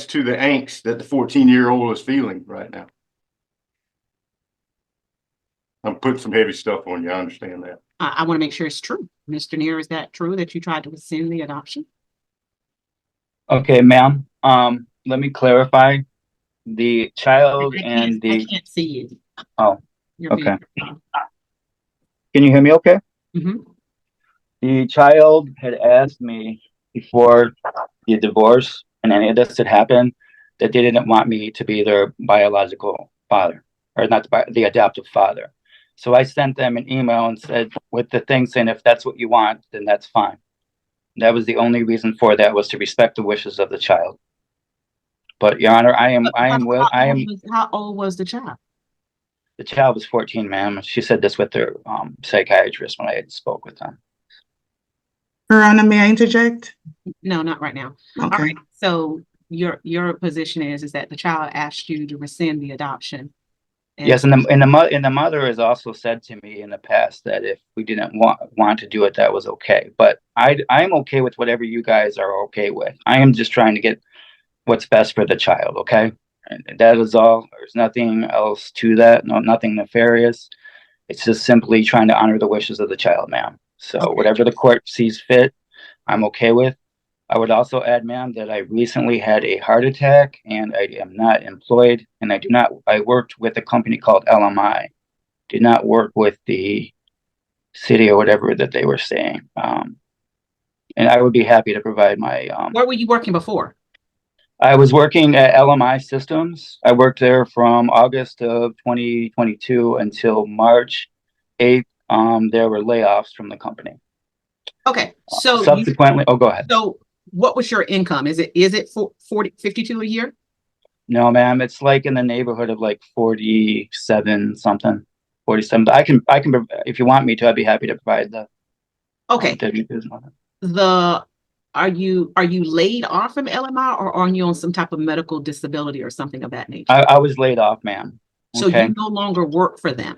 to the angst that the 14-year-old is feeling right now. I'm putting some heavy stuff on you. I understand that. I want to make sure it's true. Mr. Neer, is that true that you tried to rescind the adoption? Okay, ma'am. Let me clarify. The child I and I the can't see you. oh, Your okay. video. Can you hear me okay? Mhm. The child had asked me before the divorce and any of this had happened that they didn't want me to be their biological father, or not the adoptive father. So I sent them an email and said, with the thing saying, if that's what you want, then that's fine. That was the only reason for that, was to respect the wishes of the child. But Your Honor, How old was the child? the child was 14, ma'am. She said this with their psychiatrist when I had spoke with them. Your Honor, may I interject? No, not right now. All Okay. right. So your position is that the child asked you to rescind the adoption. Yes, and the mother has also said to me in the past that if we didn't want to do it, that was okay. But I'm okay with whatever you guys are okay with. I am just trying to get what's best for the child, okay? And that is all. There's nothing else to that. No, nothing nefarious. It's just simply trying to honor the wishes of the child, ma'am. So Okay. whatever the court sees fit, I'm okay with. I would also add, ma'am, that I recently had a heart attack and I am not employed, and I worked with a company called LMI. Did not work with the city or whatever that they were saying. And I would be happy to provide my, Where were you working before? I was working at LMI Systems. I worked there from August of 2022 until March 8th. There were layoffs from the company. Okay. So Subsequently, go ahead. So what was your income? Is it 40, 52 a year? No, ma'am. It's like in the neighborhood of like 47 something, 47. I can, if you want me to, I'd be happy to provide the. Okay. Are you laid off from LMI, or are you on some type of medical disability or something of that nature? I was laid off, ma'am. So you no longer work for them?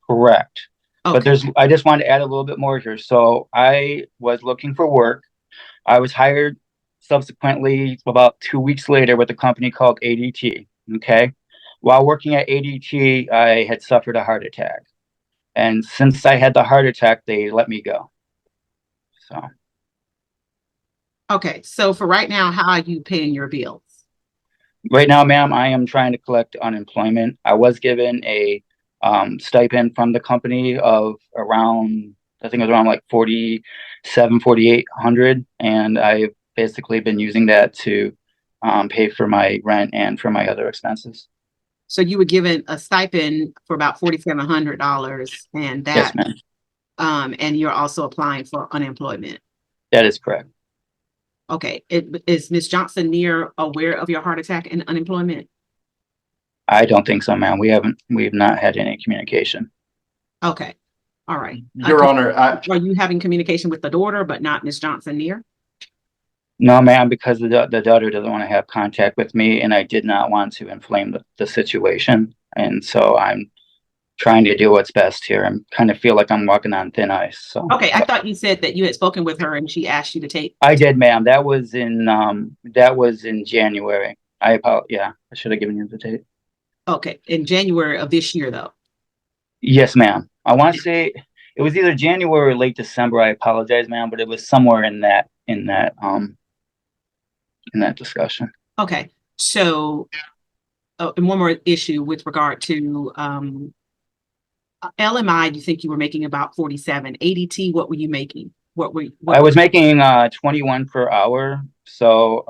Correct. Okay. But I just wanted to add a little bit more here. So I was looking for work. I was hired subsequently about 2 weeks later with a company called ADT. Okay. While working at ADT, I had suffered a heart attack. And since I had the heart attack, they let me go. So. Okay. So for right now, how are you paying your bills? Right now, ma'am, I am trying to collect unemployment. I was given a stipend from the company of around, I think it was around like 4,800, and I've basically been using that to pay for my rent and for my other expenses. So you were given a stipend for about $4,700, and that, yes, ma'am. And you're also applying for unemployment. That is correct. Okay. Is Ms. Johnson Neer aware of your heart attack and unemployment? I don't think so, ma'am. We've not had any communication. Okay. All right. Your Honor, are you having communication with the daughter, but not Ms. Johnson Neer? No, ma'am, because the daughter doesn't want to have contact with me, and I did not want to inflame the situation. And so I'm trying to do what's best here. I kind of feel like I'm walking on thin ice. So. Okay, I thought you said that you had spoken with her and she asked you to take. I did, ma'am. That was in January. Yeah, I should have given you the date. Okay, in January of this year, though. Yes, ma'am. I want to say it was either January or late December. I apologize, ma'am, but it was somewhere in that discussion. Okay, so and one more issue with regard to LMI. You think you were making about 47. ADT, what were you making? I was making 21 per hour. So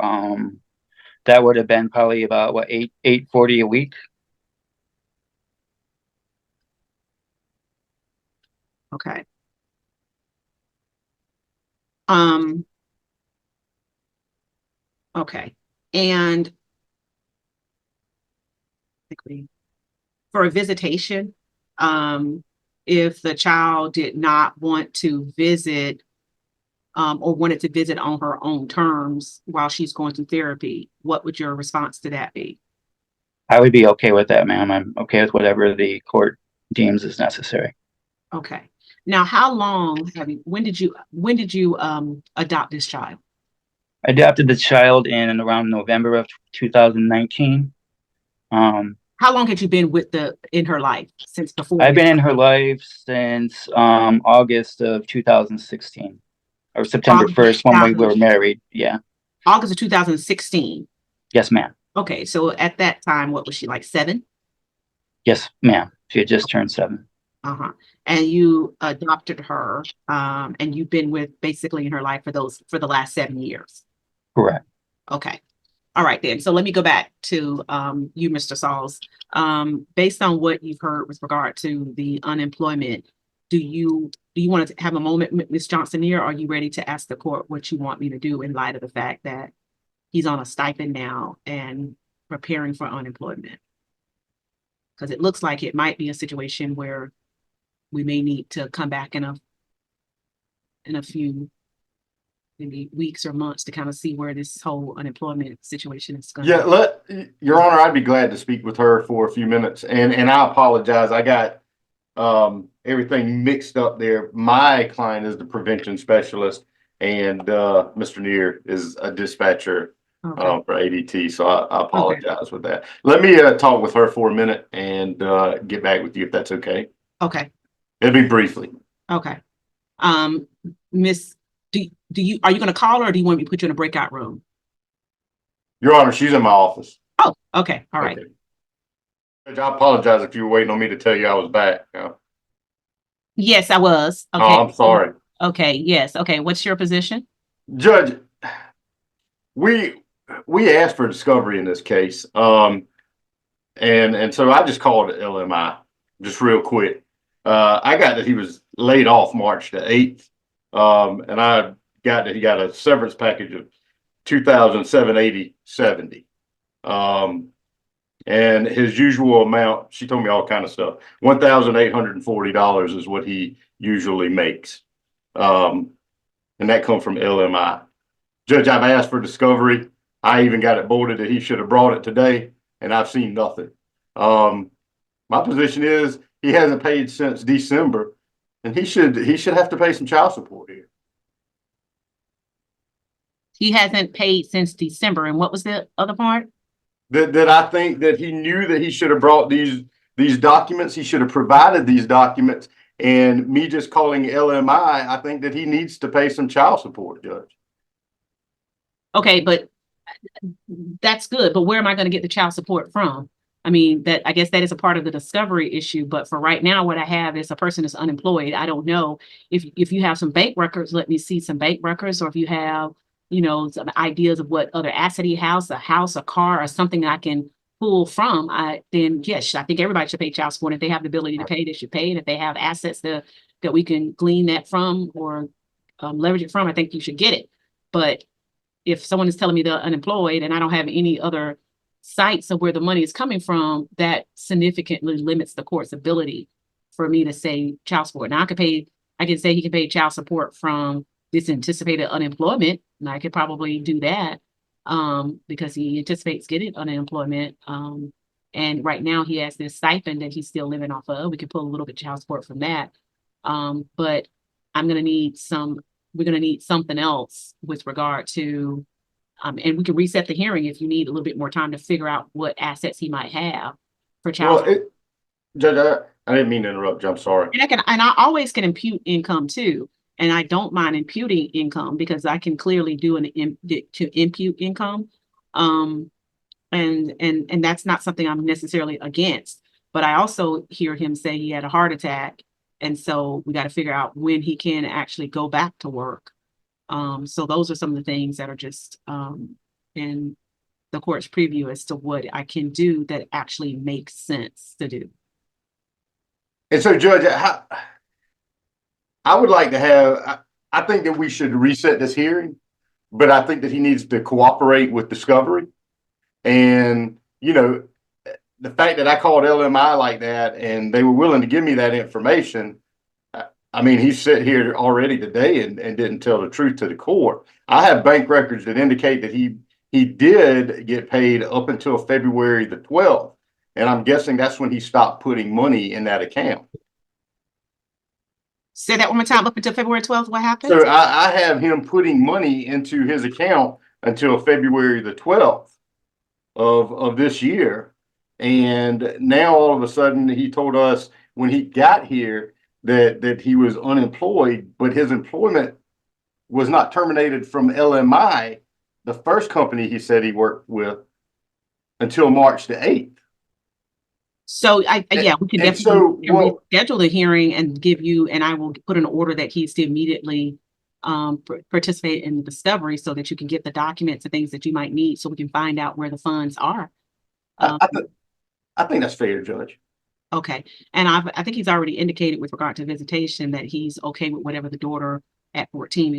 that would have been probably about what, $840 a week. Okay. Okay. And for a visitation, if the child did not want to visit or wanted to visit on her own terms while she's going through therapy, what would your response to that be? I would be okay with that, ma'am. I'm okay with whatever the court deems is necessary. Okay. Now, how long when did you adopt this child? I adopted the child in around November of 2019. How long had you been in her life since before? I've been in her life since August of 2016 or September 1st when we were married. Yeah. August of 2016. Yes, ma'am. Okay, so at that time, what was she, like 7? Yes, ma'am. She had just turned 7. Uh-huh. And you adopted her, and you've been with basically in her life for the last 7 years. Correct. Okay. All right then. So let me go back to you, Mr. Sauls. Based on what you've heard with regard to the unemployment, do you want to have a moment, Ms. Johnson here? Or are you ready to ask the court what you want me to do in light of the fact that he's on a stipend now and preparing for unemployment? Because it looks like it might be a situation where we may need to come back in a few maybe weeks or months to kind of see where this whole unemployment situation is going. Yeah, Your Honor, I'd be glad to speak with her for a few minutes. And I apologize. I got everything mixed up there. My client is the prevention specialist, and Mr. Neer is a dispatcher for ADT. So I apologize with that. Let me talk with her for a minute and get back with you if that's okay. Okay. It'll be briefly. Okay. Miss, are you going to call her, or do you want me to put you in a breakout room? Your Honor, she's in my office. Oh, okay. All right. Okay. I apologize if you were waiting on me to tell you I was back. Yes, I was. Okay. Oh, I'm sorry. Okay. Yes. Okay. What's your position? Judge, we asked for discovery in this case. And so I just called LMI just real quick. I got that he was laid off March the 8th. And I got that he got a severance package of $2,780.70. And his usual amount, she told me all kind of stuff. $1,840 is what he usually makes. And that comes from LMI. Judge, I've asked for discovery. I even got it boarded that he should have brought it today, and I've seen nothing. My position is he hasn't paid since December, and he should have to pay some child support here. He hasn't paid since December. And what was the other part? That I think that he knew that he should have brought these documents. He should have provided these documents. And me just calling LMI, I think that he needs to pay some child support, Judge. Okay, but that's good. But where am I going to get the child support from? I mean, I guess that is a part of the discovery issue. But for right now, what I have is a person is unemployed. I don't know if you have some bank records, let me see some bank records, or if you have, some ideas of what other asset he has, a house, a car, or something I can pull from, then yes, I think everybody should pay child support. If they have the ability to pay, they should pay. And if they have assets that we can glean that from or leverage it from, I think you should get it. But if someone is telling me they're unemployed and I don't have any other sites of where the money is coming from, that significantly limits the court's ability for me to say child support. Now I can say he can pay child support from this anticipated unemployment, and I could probably do that because he anticipates getting unemployment. And right now he has this stipend that he's still living off of. We can pull a little bit of child support from that. But we're going to need something else with regard to, and we can reset the hearing if you need a little bit more time to figure out what assets he might have for child support. Judge, I didn't mean to interrupt you. I'm sorry. And I always can impute income too. And I don't mind imputing income because I can clearly do to impute income. And that's not something I'm necessarily against. But I also hear him say he had a heart attack. And so we got to figure out when he can actually go back to work. So those are some of the things that are just in the court's preview as to what I can do that actually makes sense to do. And so, Judge, I would like to have, I think that we should reset this hearing, but I think that he needs to cooperate with discovery. And, the fact that I called LMI like that and they were willing to give me that information, I mean, he sat here already today and didn't tell the truth to the court. I have bank records that indicate that he did get paid up until February the 12th. And I'm guessing that's when he stopped putting money in that account. Say that one more time. Up until February 12th, what happened? So I have him putting money into his account until February the 12th of this year. And now all of a sudden he told us when he got here that he was unemployed, but his employment was not terminated from LMI, the first company he said he worked with. until March the 8th. So yeah, we can And definitely so, well, reschedule the hearing and give you, and I will put an order that he's to immediately participate in the discovery so that you can get the documents and things that you might need so we can find out where the funds are. I think that's fair, Judge. Okay. And I think he's already indicated with regard to visitation that he's okay with whatever the daughter at 14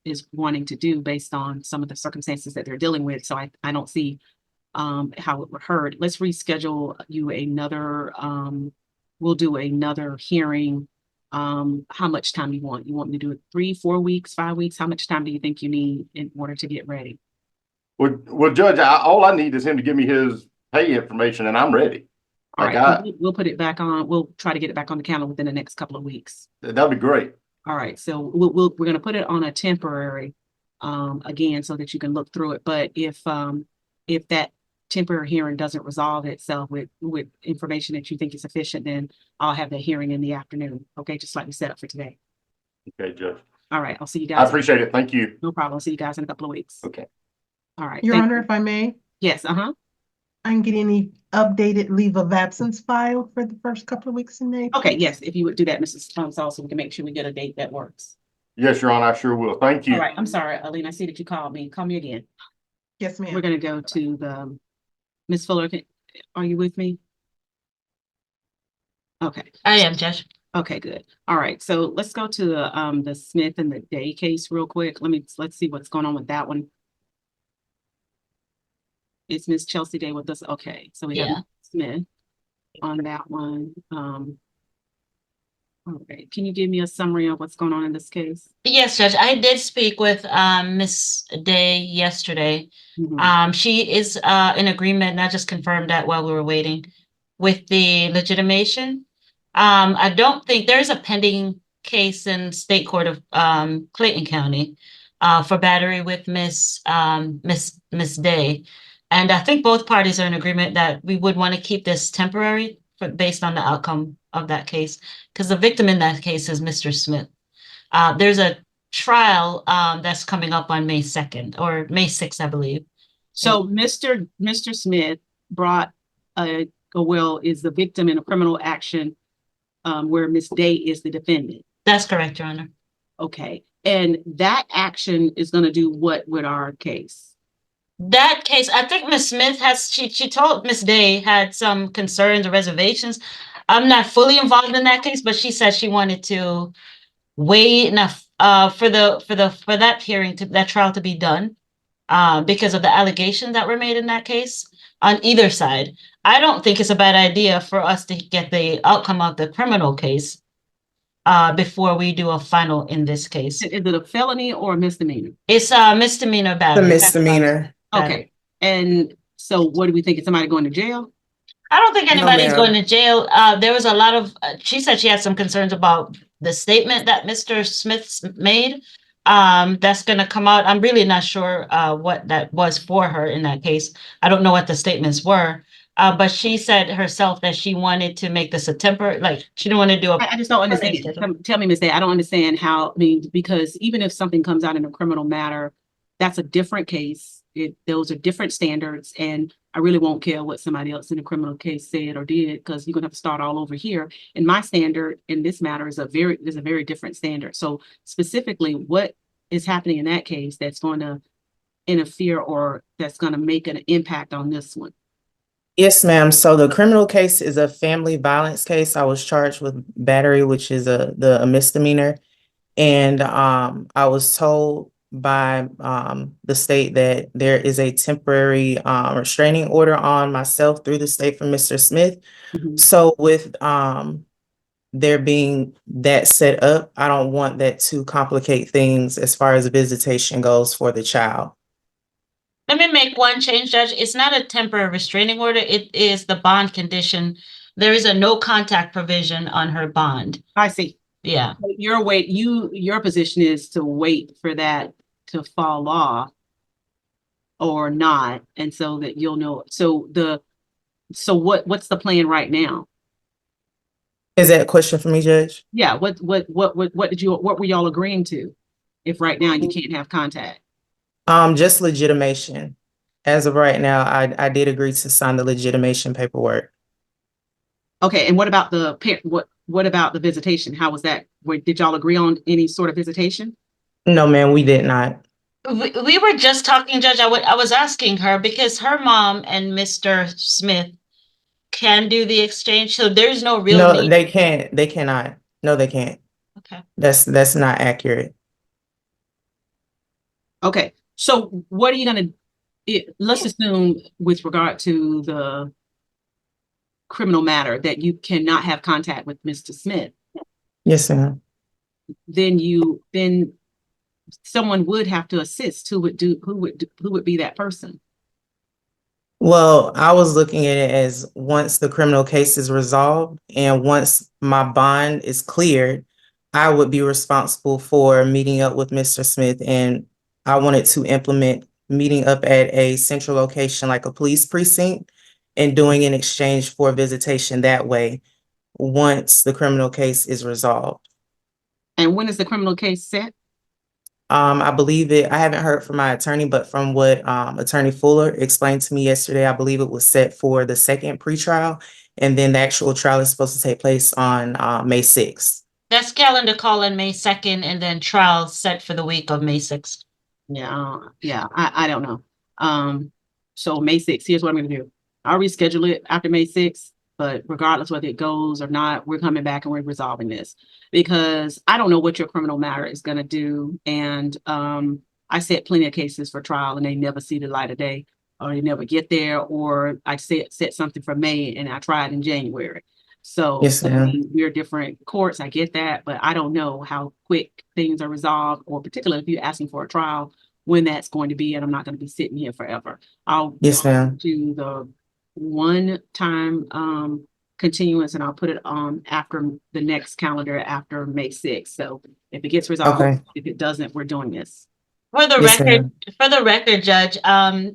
is wanting to do based on some of the circumstances that they're dealing with. So I don't see how it would hurt. Let's reschedule you another, we'll do another hearing. How much time you want? You want me to do it 3, 4 weeks, 5 weeks? How much time do you think you need in order to get ready? Well, Judge, all I need is him to give me his pay information and I'm ready. All right, we'll put it back on. We'll try to get it back on the calendar within the next couple of weeks. That'd be great. All right, so we're going to put it on a temporary, again, so that you can look through it. But if that temporary hearing doesn't resolve itself with information that you think is sufficient, then I'll have the hearing in the afternoon. Okay, just like we set up for today. Okay, Judge. All right, I'll see you guys. I appreciate it. Thank you. No problem. I'll see you guys in a couple of weeks. Okay. All right. Your Honor, if I may. Yes. I can get any updated leave of absence file for the first couple of weeks in May. Okay, yes, if you would do that, Mrs. Thomas, also we can make sure we get a date that works. Yes, Your Honor, I sure will. Thank you. All right, I'm sorry, Aline, I see that you called me. Call me again. Yes, ma'am. We're gonna go to the, Ms. Fuller, are you with me? Okay. I am, Judge. Okay, good. All right, so let's go to the Smith and the Day case real quick. Let's see what's going on with that one. It's Miss Chelsea Day with us. Okay, so we have Smith on that one. All right, can you give me a summary of what's going on in this case? Yes, Judge. I did speak with Miss Day yesterday. She is in agreement, and I just confirmed that while we were waiting with the legitimation. I don't think there's a pending case in state court of Clayton County for battery with Miss Day. And I think both parties are in agreement that we would want to keep this temporary based on the outcome of that case, because the victim in that case is Mr. Smith. There's a trial that's coming up on May 2nd or May 6th, I believe. So Mr. Smith brought is the victim in a criminal action where Miss Day is the defendant. That's correct, Your Honor. Okay, and that action is going to do what with our case? That case, I think Miss Smith she told Miss Day had some concerns or reservations. I'm not fully involved in that case, but she said she wanted to wait enough for that hearing that trial to be done because of the allegations that were made in that case on either side. I don't think it's a bad idea for us to get the outcome of the criminal case before we do a final in this case. Is it a felony or a misdemeanor? It's a misdemeanor battery. The misdemeanor. Okay. And so what do we think? Is somebody going to jail? I don't think anybody's No, going to jail. There was a lot of, she said she had some concerns about the statement that Mr. Smith made. That's going to come out. I'm really not sure what that was for her in that case. I don't know what the statements were. But she said herself that she wanted to make this a temporary, like she didn't want to do a. I just don't understand. Tell me, Ms. Day, I don't understand how, because even if something comes out in a criminal matter, that's a different case. Those are different standards, and I really won't care what somebody else in a criminal case said or did, because you're gonna have to start all over here. And my standard in this matter is a very different standard. So specifically, what is happening in that case that's going to interfere or that's going to make an impact on this one? Yes, ma'am. So the criminal case is a family violence case. I was charged with battery, which is a misdemeanor. And I was told by the state that there is a temporary restraining order on myself through the state from Mr. Smith. So with there being that set up, I don't want that to complicate things as far as visitation goes for the child. Let me make one change, Judge. It's not a temporary restraining order. It is the bond condition. There is a no contact provision on her bond. I see. Yeah. Your position is to wait for that to fall off or not, and so that you'll know. So what's the plan right now? Is that a question for me, Judge? Yeah. What were y'all agreeing to if right now you can't have contact? Just legitimation. As of right now, I did agree to sign the legitimation paperwork. Okay, and what about what about the visitation? How was that? Did y'all agree on any sort of visitation? No, ma'am, we did not. We were just talking, Judge. I was asking her because her mom and Mr. Smith can do the exchange, so there's no real No, need. they can't. They cannot. No, they can't. Okay. That's not accurate. Okay, so what are you gonna? Let's assume, with regard to the criminal matter, that you cannot have contact with Mr. Smith. Yes, ma'am. Then someone would have to assist. Who would be that person? Well, I was looking at it as once the criminal case is resolved and once my bond is cleared, I would be responsible for meeting up with Mr. Smith, and I wanted to implement meeting up at a central location like a police precinct and doing an exchange for visitation that way once the criminal case is resolved. And when is the criminal case set? I believe I haven't heard from my attorney, but from what Attorney Fuller explained to me yesterday, I believe it was set for the second pretrial, and then the actual trial is supposed to take place on May 6th. That's calendar call on May 2nd, and then trial set for the week of May 6th. Yeah, I don't know. So May 6th, here's what I'm gonna do. I'll reschedule it after May 6th, but regardless whether it goes or not, we're coming back and we're resolving this, because I don't know what your criminal matter is gonna do. And I set plenty of cases for trial and they never see the light of day, or they never get there, or I set something for May and I tried in January. So Yes, I ma'am. mean, we're different courts, I get that, but I don't know how quick things are resolved, or particularly if you're asking for a trial, when that's going to be, and I'm not going to be sitting here forever. I'll Yes, ma'am. do the one-time continuance, and I'll put it on after the next calendar after May 6th. So if it gets resolved, Okay. if it doesn't, we're doing this. For the Yes, record, ma'am. Judge,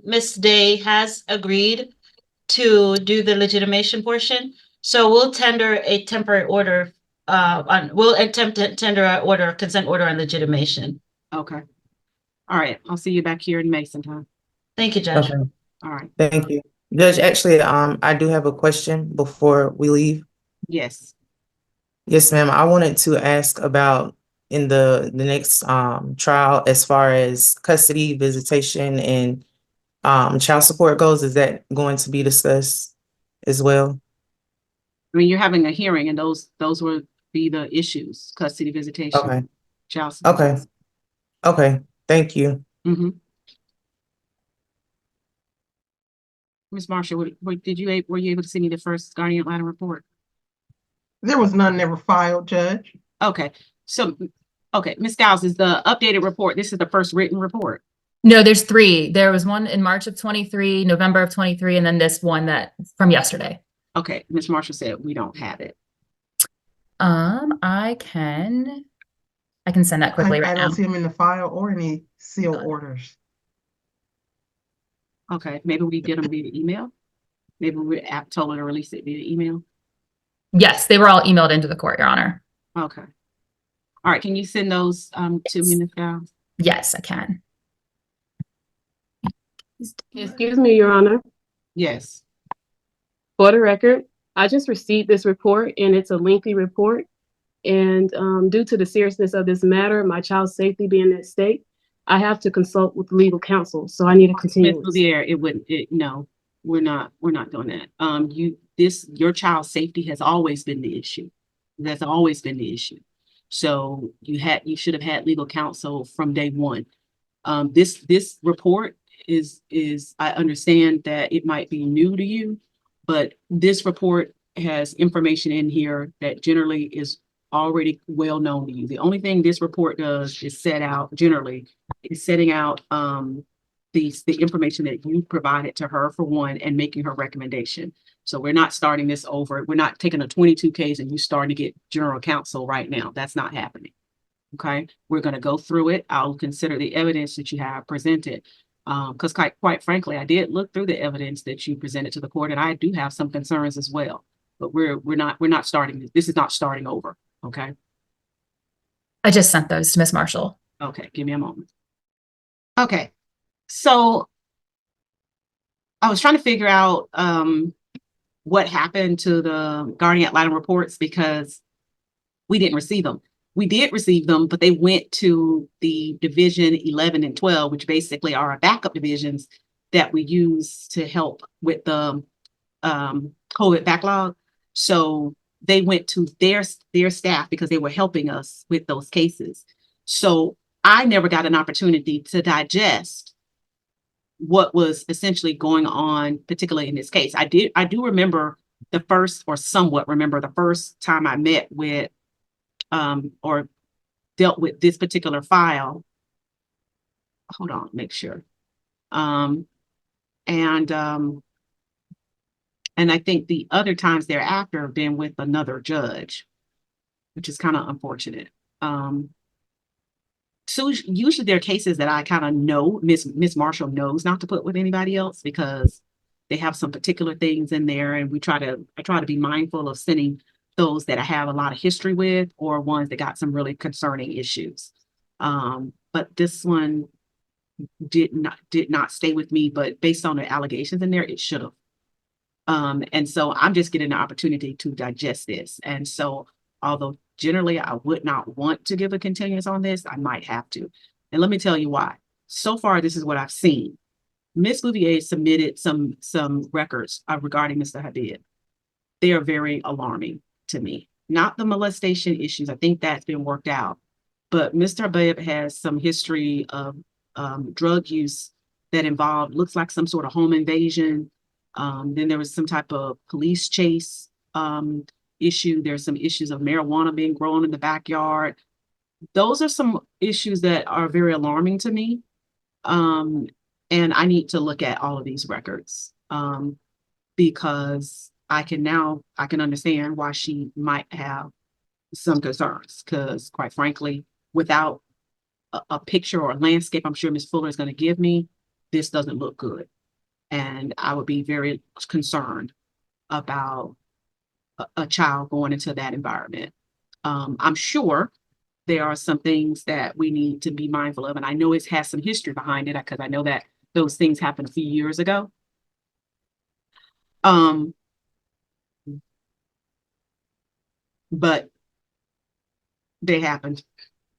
Ms. Day has agreed to do the legitimation portion. So we'll tender a temporary order. We'll attempt to tender an order, consent order on legitimation. Okay. All right. I'll see you back here in May sometime. Thank you, Judge. Okay. All right. Thank you. Judge, actually, I do have a question before we leave. Yes. Yes, ma'am. I wanted to ask about in the next trial, as far as custody, visitation, and child support goes, is that going to be discussed as well? I mean, you're having a hearing, and those will be the issues: custody, visitation, Okay. child support. Okay. Okay. Thank you. Mm-hmm. Ms. Marshall, were you able to send me the first Guardian line report? There was none never filed, Judge. Okay. So, okay, Ms. Giles, is the updated report, this is the first written report? No, there's three. There was one in March of 23, November of 23, and then this one that from yesterday. Okay, Ms. Marshall said we don't have it. I can send that quickly right I now. don't see them in the file or any seal orders. Okay, maybe we get them via email. Maybe we told her to release it via email. Yes, they were all emailed into the court, Your Honor. Okay. All right, can you send those to me, Ms. Giles? Yes, I can. Excuse me, Your Honor. Yes. For the record, I just received this report and it's a lengthy report. And due to the seriousness of this matter, my child's safety being at stake, I have to consult with legal counsel. So I need a continuance. No, we're not doing that. Your child's safety has always been the issue. That's always been the issue. So you should have had legal counsel from day one. This report is I understand that it might be new to you, but this report has information in here that generally is already well known to you. The only thing this report does is setting out the information that you provided to her, for one, and making her recommendation. So we're not starting this over. We're not taking a 22 case and you starting to get general counsel right now. That's not happening. Okay, we're going to go through it. I'll consider the evidence that you have presented. Because quite frankly, I did look through the evidence that you presented to the court, and I do have some concerns as well. But we're not starting. This is not starting over. Okay. I just sent those to Ms. Marshall. Okay, give me a moment. Okay, so I was trying to figure out what happened to the Guardian ad litem reports because we didn't receive them. We did receive them, but they went to the division 11 and 12, which basically are our backup divisions that we use to help with the COVID backlog. So they went to their staff because they were helping us with those cases. So I never got an opportunity to digest what was essentially going on, particularly in this case. I do remember the first, or somewhat remember the first time I met with or dealt with this particular file. Hold on, make sure. And I think the other times thereafter have been with another judge, which is kind of unfortunate. So usually there are cases that I kind of know Miss Marshall knows not to put with anybody else because they have some particular things in there, and I try to be mindful of sending those that I have a lot of history with or ones that got some really concerning issues. But this one did not stay with me, but based on the allegations in there, it should have. And so I'm just getting the opportunity to digest this. And so although generally I would not want to give a continuance on this, I might have to. And let me tell you why. So far, this is what I've seen. Ms. Bouvier submitted some records regarding Mr. Habib. They are very alarming to me. Not the molestation issues. I think that's been worked out. But Mr. Habib has some history of drug use that involved, looks like some sort of home invasion. Then there was some type of police chase issue. There's some issues of marijuana being grown in the backyard. Those are some issues that are very alarming to me. And I need to look at all of these records because I can understand why she might have some concerns, because quite frankly, without a picture or a landscape I'm sure Ms. Fuller is going to give me, this doesn't look good. And I would be very concerned about a child going into that environment. I'm sure there are some things that we need to be mindful of. And I know it has some history behind it because I know that those things happened a few years ago. But they happened,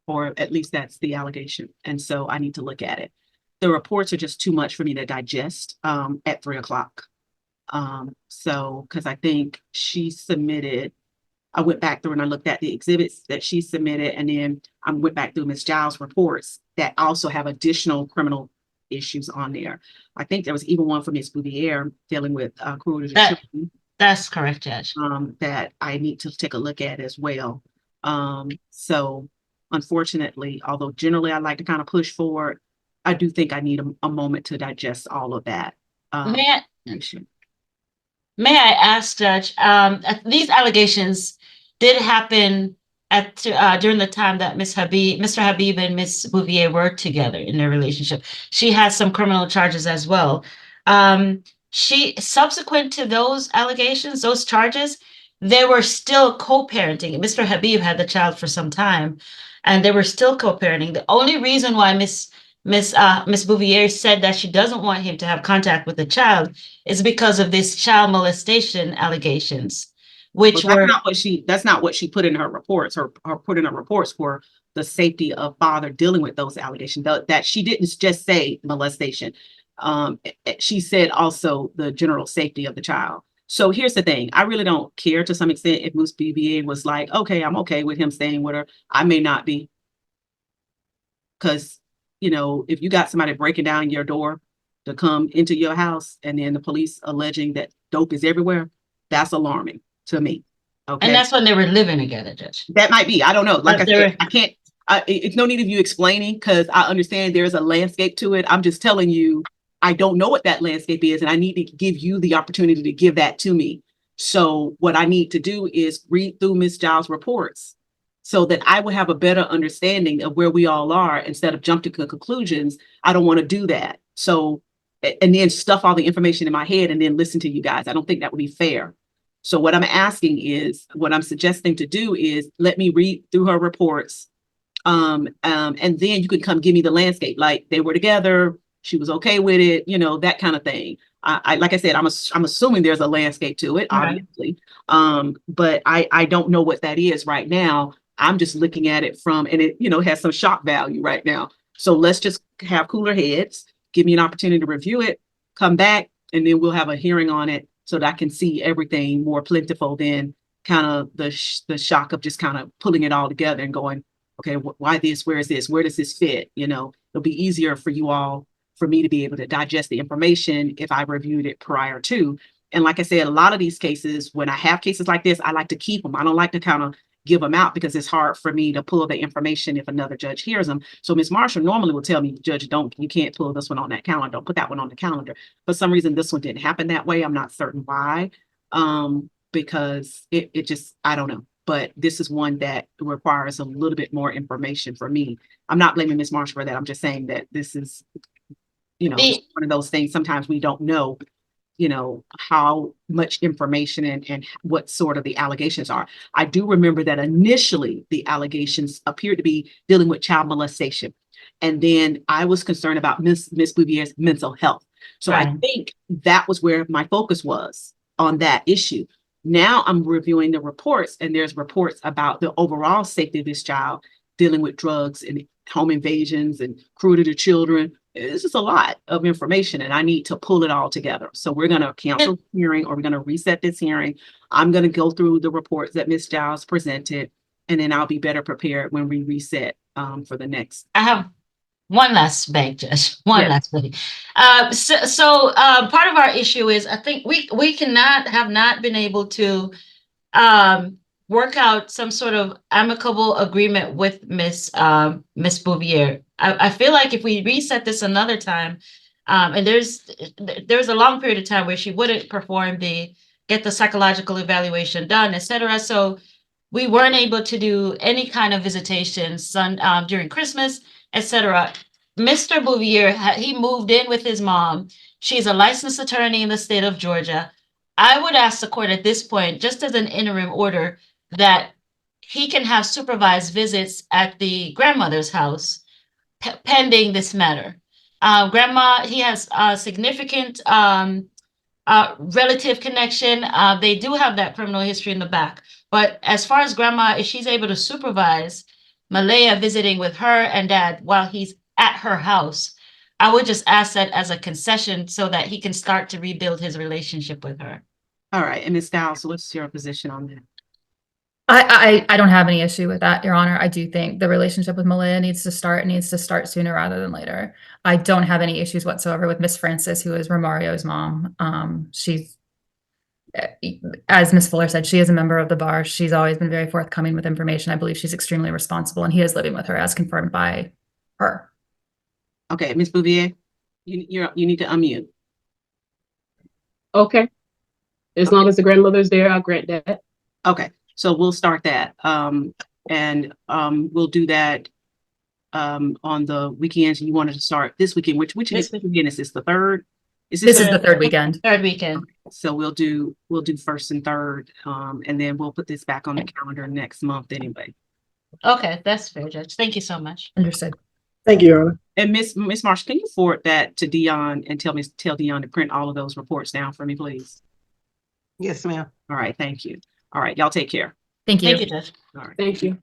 or at least that's the allegation. And so I need to look at it. The reports are just too much for me to digest at 3 o'clock. So, because I think she submitted, I went back through and I looked at the exhibits that she submitted, and then I went back through Ms. Giles' reports that also have additional criminal issues on there. I think there was even one for Ms. Bouvier dealing with cruelty to children. That's correct, Judge. That I need to take a look at as well. So unfortunately, although generally I like to kind of push forward, I do think I need a moment to digest all of that. May I ask, Judge, these allegations did happen during the time that Mr. Habib and Ms. Bouvier were together in their relationship. She has some criminal charges as well. Subsequent to those allegations, those charges, they were still co-parenting. Mr. Habib had the child for some time, and they were still co-parenting. The only reason why Ms. Bouvier said that she doesn't want him to have contact with the child is because of this child molestation allegations, which that's not what she put in her reports. Her put in her reports for the safety of father dealing with those allegations. That she didn't just say molestation. She said also the general safety of the child. So here's the thing. I really don't care to some extent if Ms. Bouvier was like, okay, I'm okay with him staying with her. I may not be. Because, if you got somebody breaking down your door to come into your house and then the police alleging that dope is everywhere, that's alarming to me. Okay. And that's when they were living together, Judge. That might be. I don't know. Like I said, I can't, it's no need of you explaining because I understand there's a landscape to it. I'm just telling you, I don't know what that landscape is, and I need to give you the opportunity to give that to me. So what I need to do is read through Ms. Giles' reports so that I will have a better understanding of where we all are instead of jumping to conclusions. I don't want to do that. So, and then stuff all the information in my head and then listen to you guys. I don't think that would be fair. So what I'm suggesting to do is let me read through her reports. And then you can come give me the landscape. Like they were together, she was okay with it, you know, that kind of thing. I like I said, I'm assuming there's a landscape to it, obviously. But I don't know what that is right now. I'm just looking at it from, and it, you know, has some shock value right now. So let's just have cooler heads, give me an opportunity to review it, come back, and then we'll have a hearing on it so that I can see everything more plentiful than kind of the shock of just kind of pulling it all together and going, okay, why this? Where is this? Where does this fit? You know, it'll be easier for you all, for me to be able to digest the information if I reviewed it prior to. And like I said, a lot of these cases, when I have cases like this, I like to keep them. I don't like to kind of give them out because it's hard for me to pull the information if another judge hears them. So Ms. Marshall normally will tell me, Judge, you can't pull this one on that calendar. Don't put that one on the calendar. For some reason, this one didn't happen that way. I'm not certain why, because it just, I don't know. But this is one that requires a little bit more information for me. I'm not blaming Ms. Marshall for that. I'm just saying that this is, you know, one of those things. Sometimes we don't know, you know, how much information and what sort of the allegations are. I do remember that initially the allegations appeared to be dealing with child molestation. And then I was concerned about Miss Bouvier's mental health. So I think that was where my focus was, on that issue. Now I'm reviewing the reports, and there's reports about the overall safety of this child dealing with drugs and home invasions and cruelty to children. This is a lot of information, and I need to pull it all together. So we're going to cancel the hearing, or we're going to reset this hearing. I'm going to go through the reports that Ms. Giles presented, and then I'll be better prepared when we reset for the next. I have one last beg, Judge. Last beg. So part of our issue is, I think we have not been able to work out some sort of amicable agreement with Miss Bouvier. I feel like if we reset this another time, and there's a long period of time where she wouldn't get the psychological evaluation done, etc. So we weren't able to do any kind of visitations during Christmas, etc. Mr. Bouvier, he moved in with his mom. She's a licensed attorney in the state of Georgia. I would ask the court at this point, just as an interim order, that he can have supervised visits at the grandmother's house pending this matter. Grandma, he has a significant relative connection. They do have that criminal history in the back. But as far as grandma, if she's able to supervise Malaya visiting with her and dad while he's at her house, I would just ask that as a concession so that he can start to rebuild his relationship with her. All right. And Ms. Giles, what's your position on that? I don't have any issue with that, Your Honor. I do think the relationship with Malaya needs to start sooner rather than later. I don't have any issues whatsoever with Miss Francis, who is Romario's mom. She's, as Ms. Fuller said, she is a member of the bar. She's always been very forthcoming with information. I believe she's extremely responsible, and he is living with her as confirmed by her. Okay, Ms. Bouvier, you need to unmute. Okay. As long as the grandmother's there, I'll grant that. Okay. So we'll start that, and we'll do that on the weekends. You wanted to start this weekend, which weekend is this? The third? This is the third weekend. Third weekend. Okay. So we'll do first and third, and then we'll put this back on the calendar next month anyway. Okay, that's fair, Judge. Thank you so much. Understood. Thank you, Your Honor. And Miss Marsh, can you forward that to Dion and tell Dion to print all of those reports down for me, please? Yes, ma'am. All right, thank you. All right, y'all take care. Thank you. Thank you, Judge. All right. Thank you.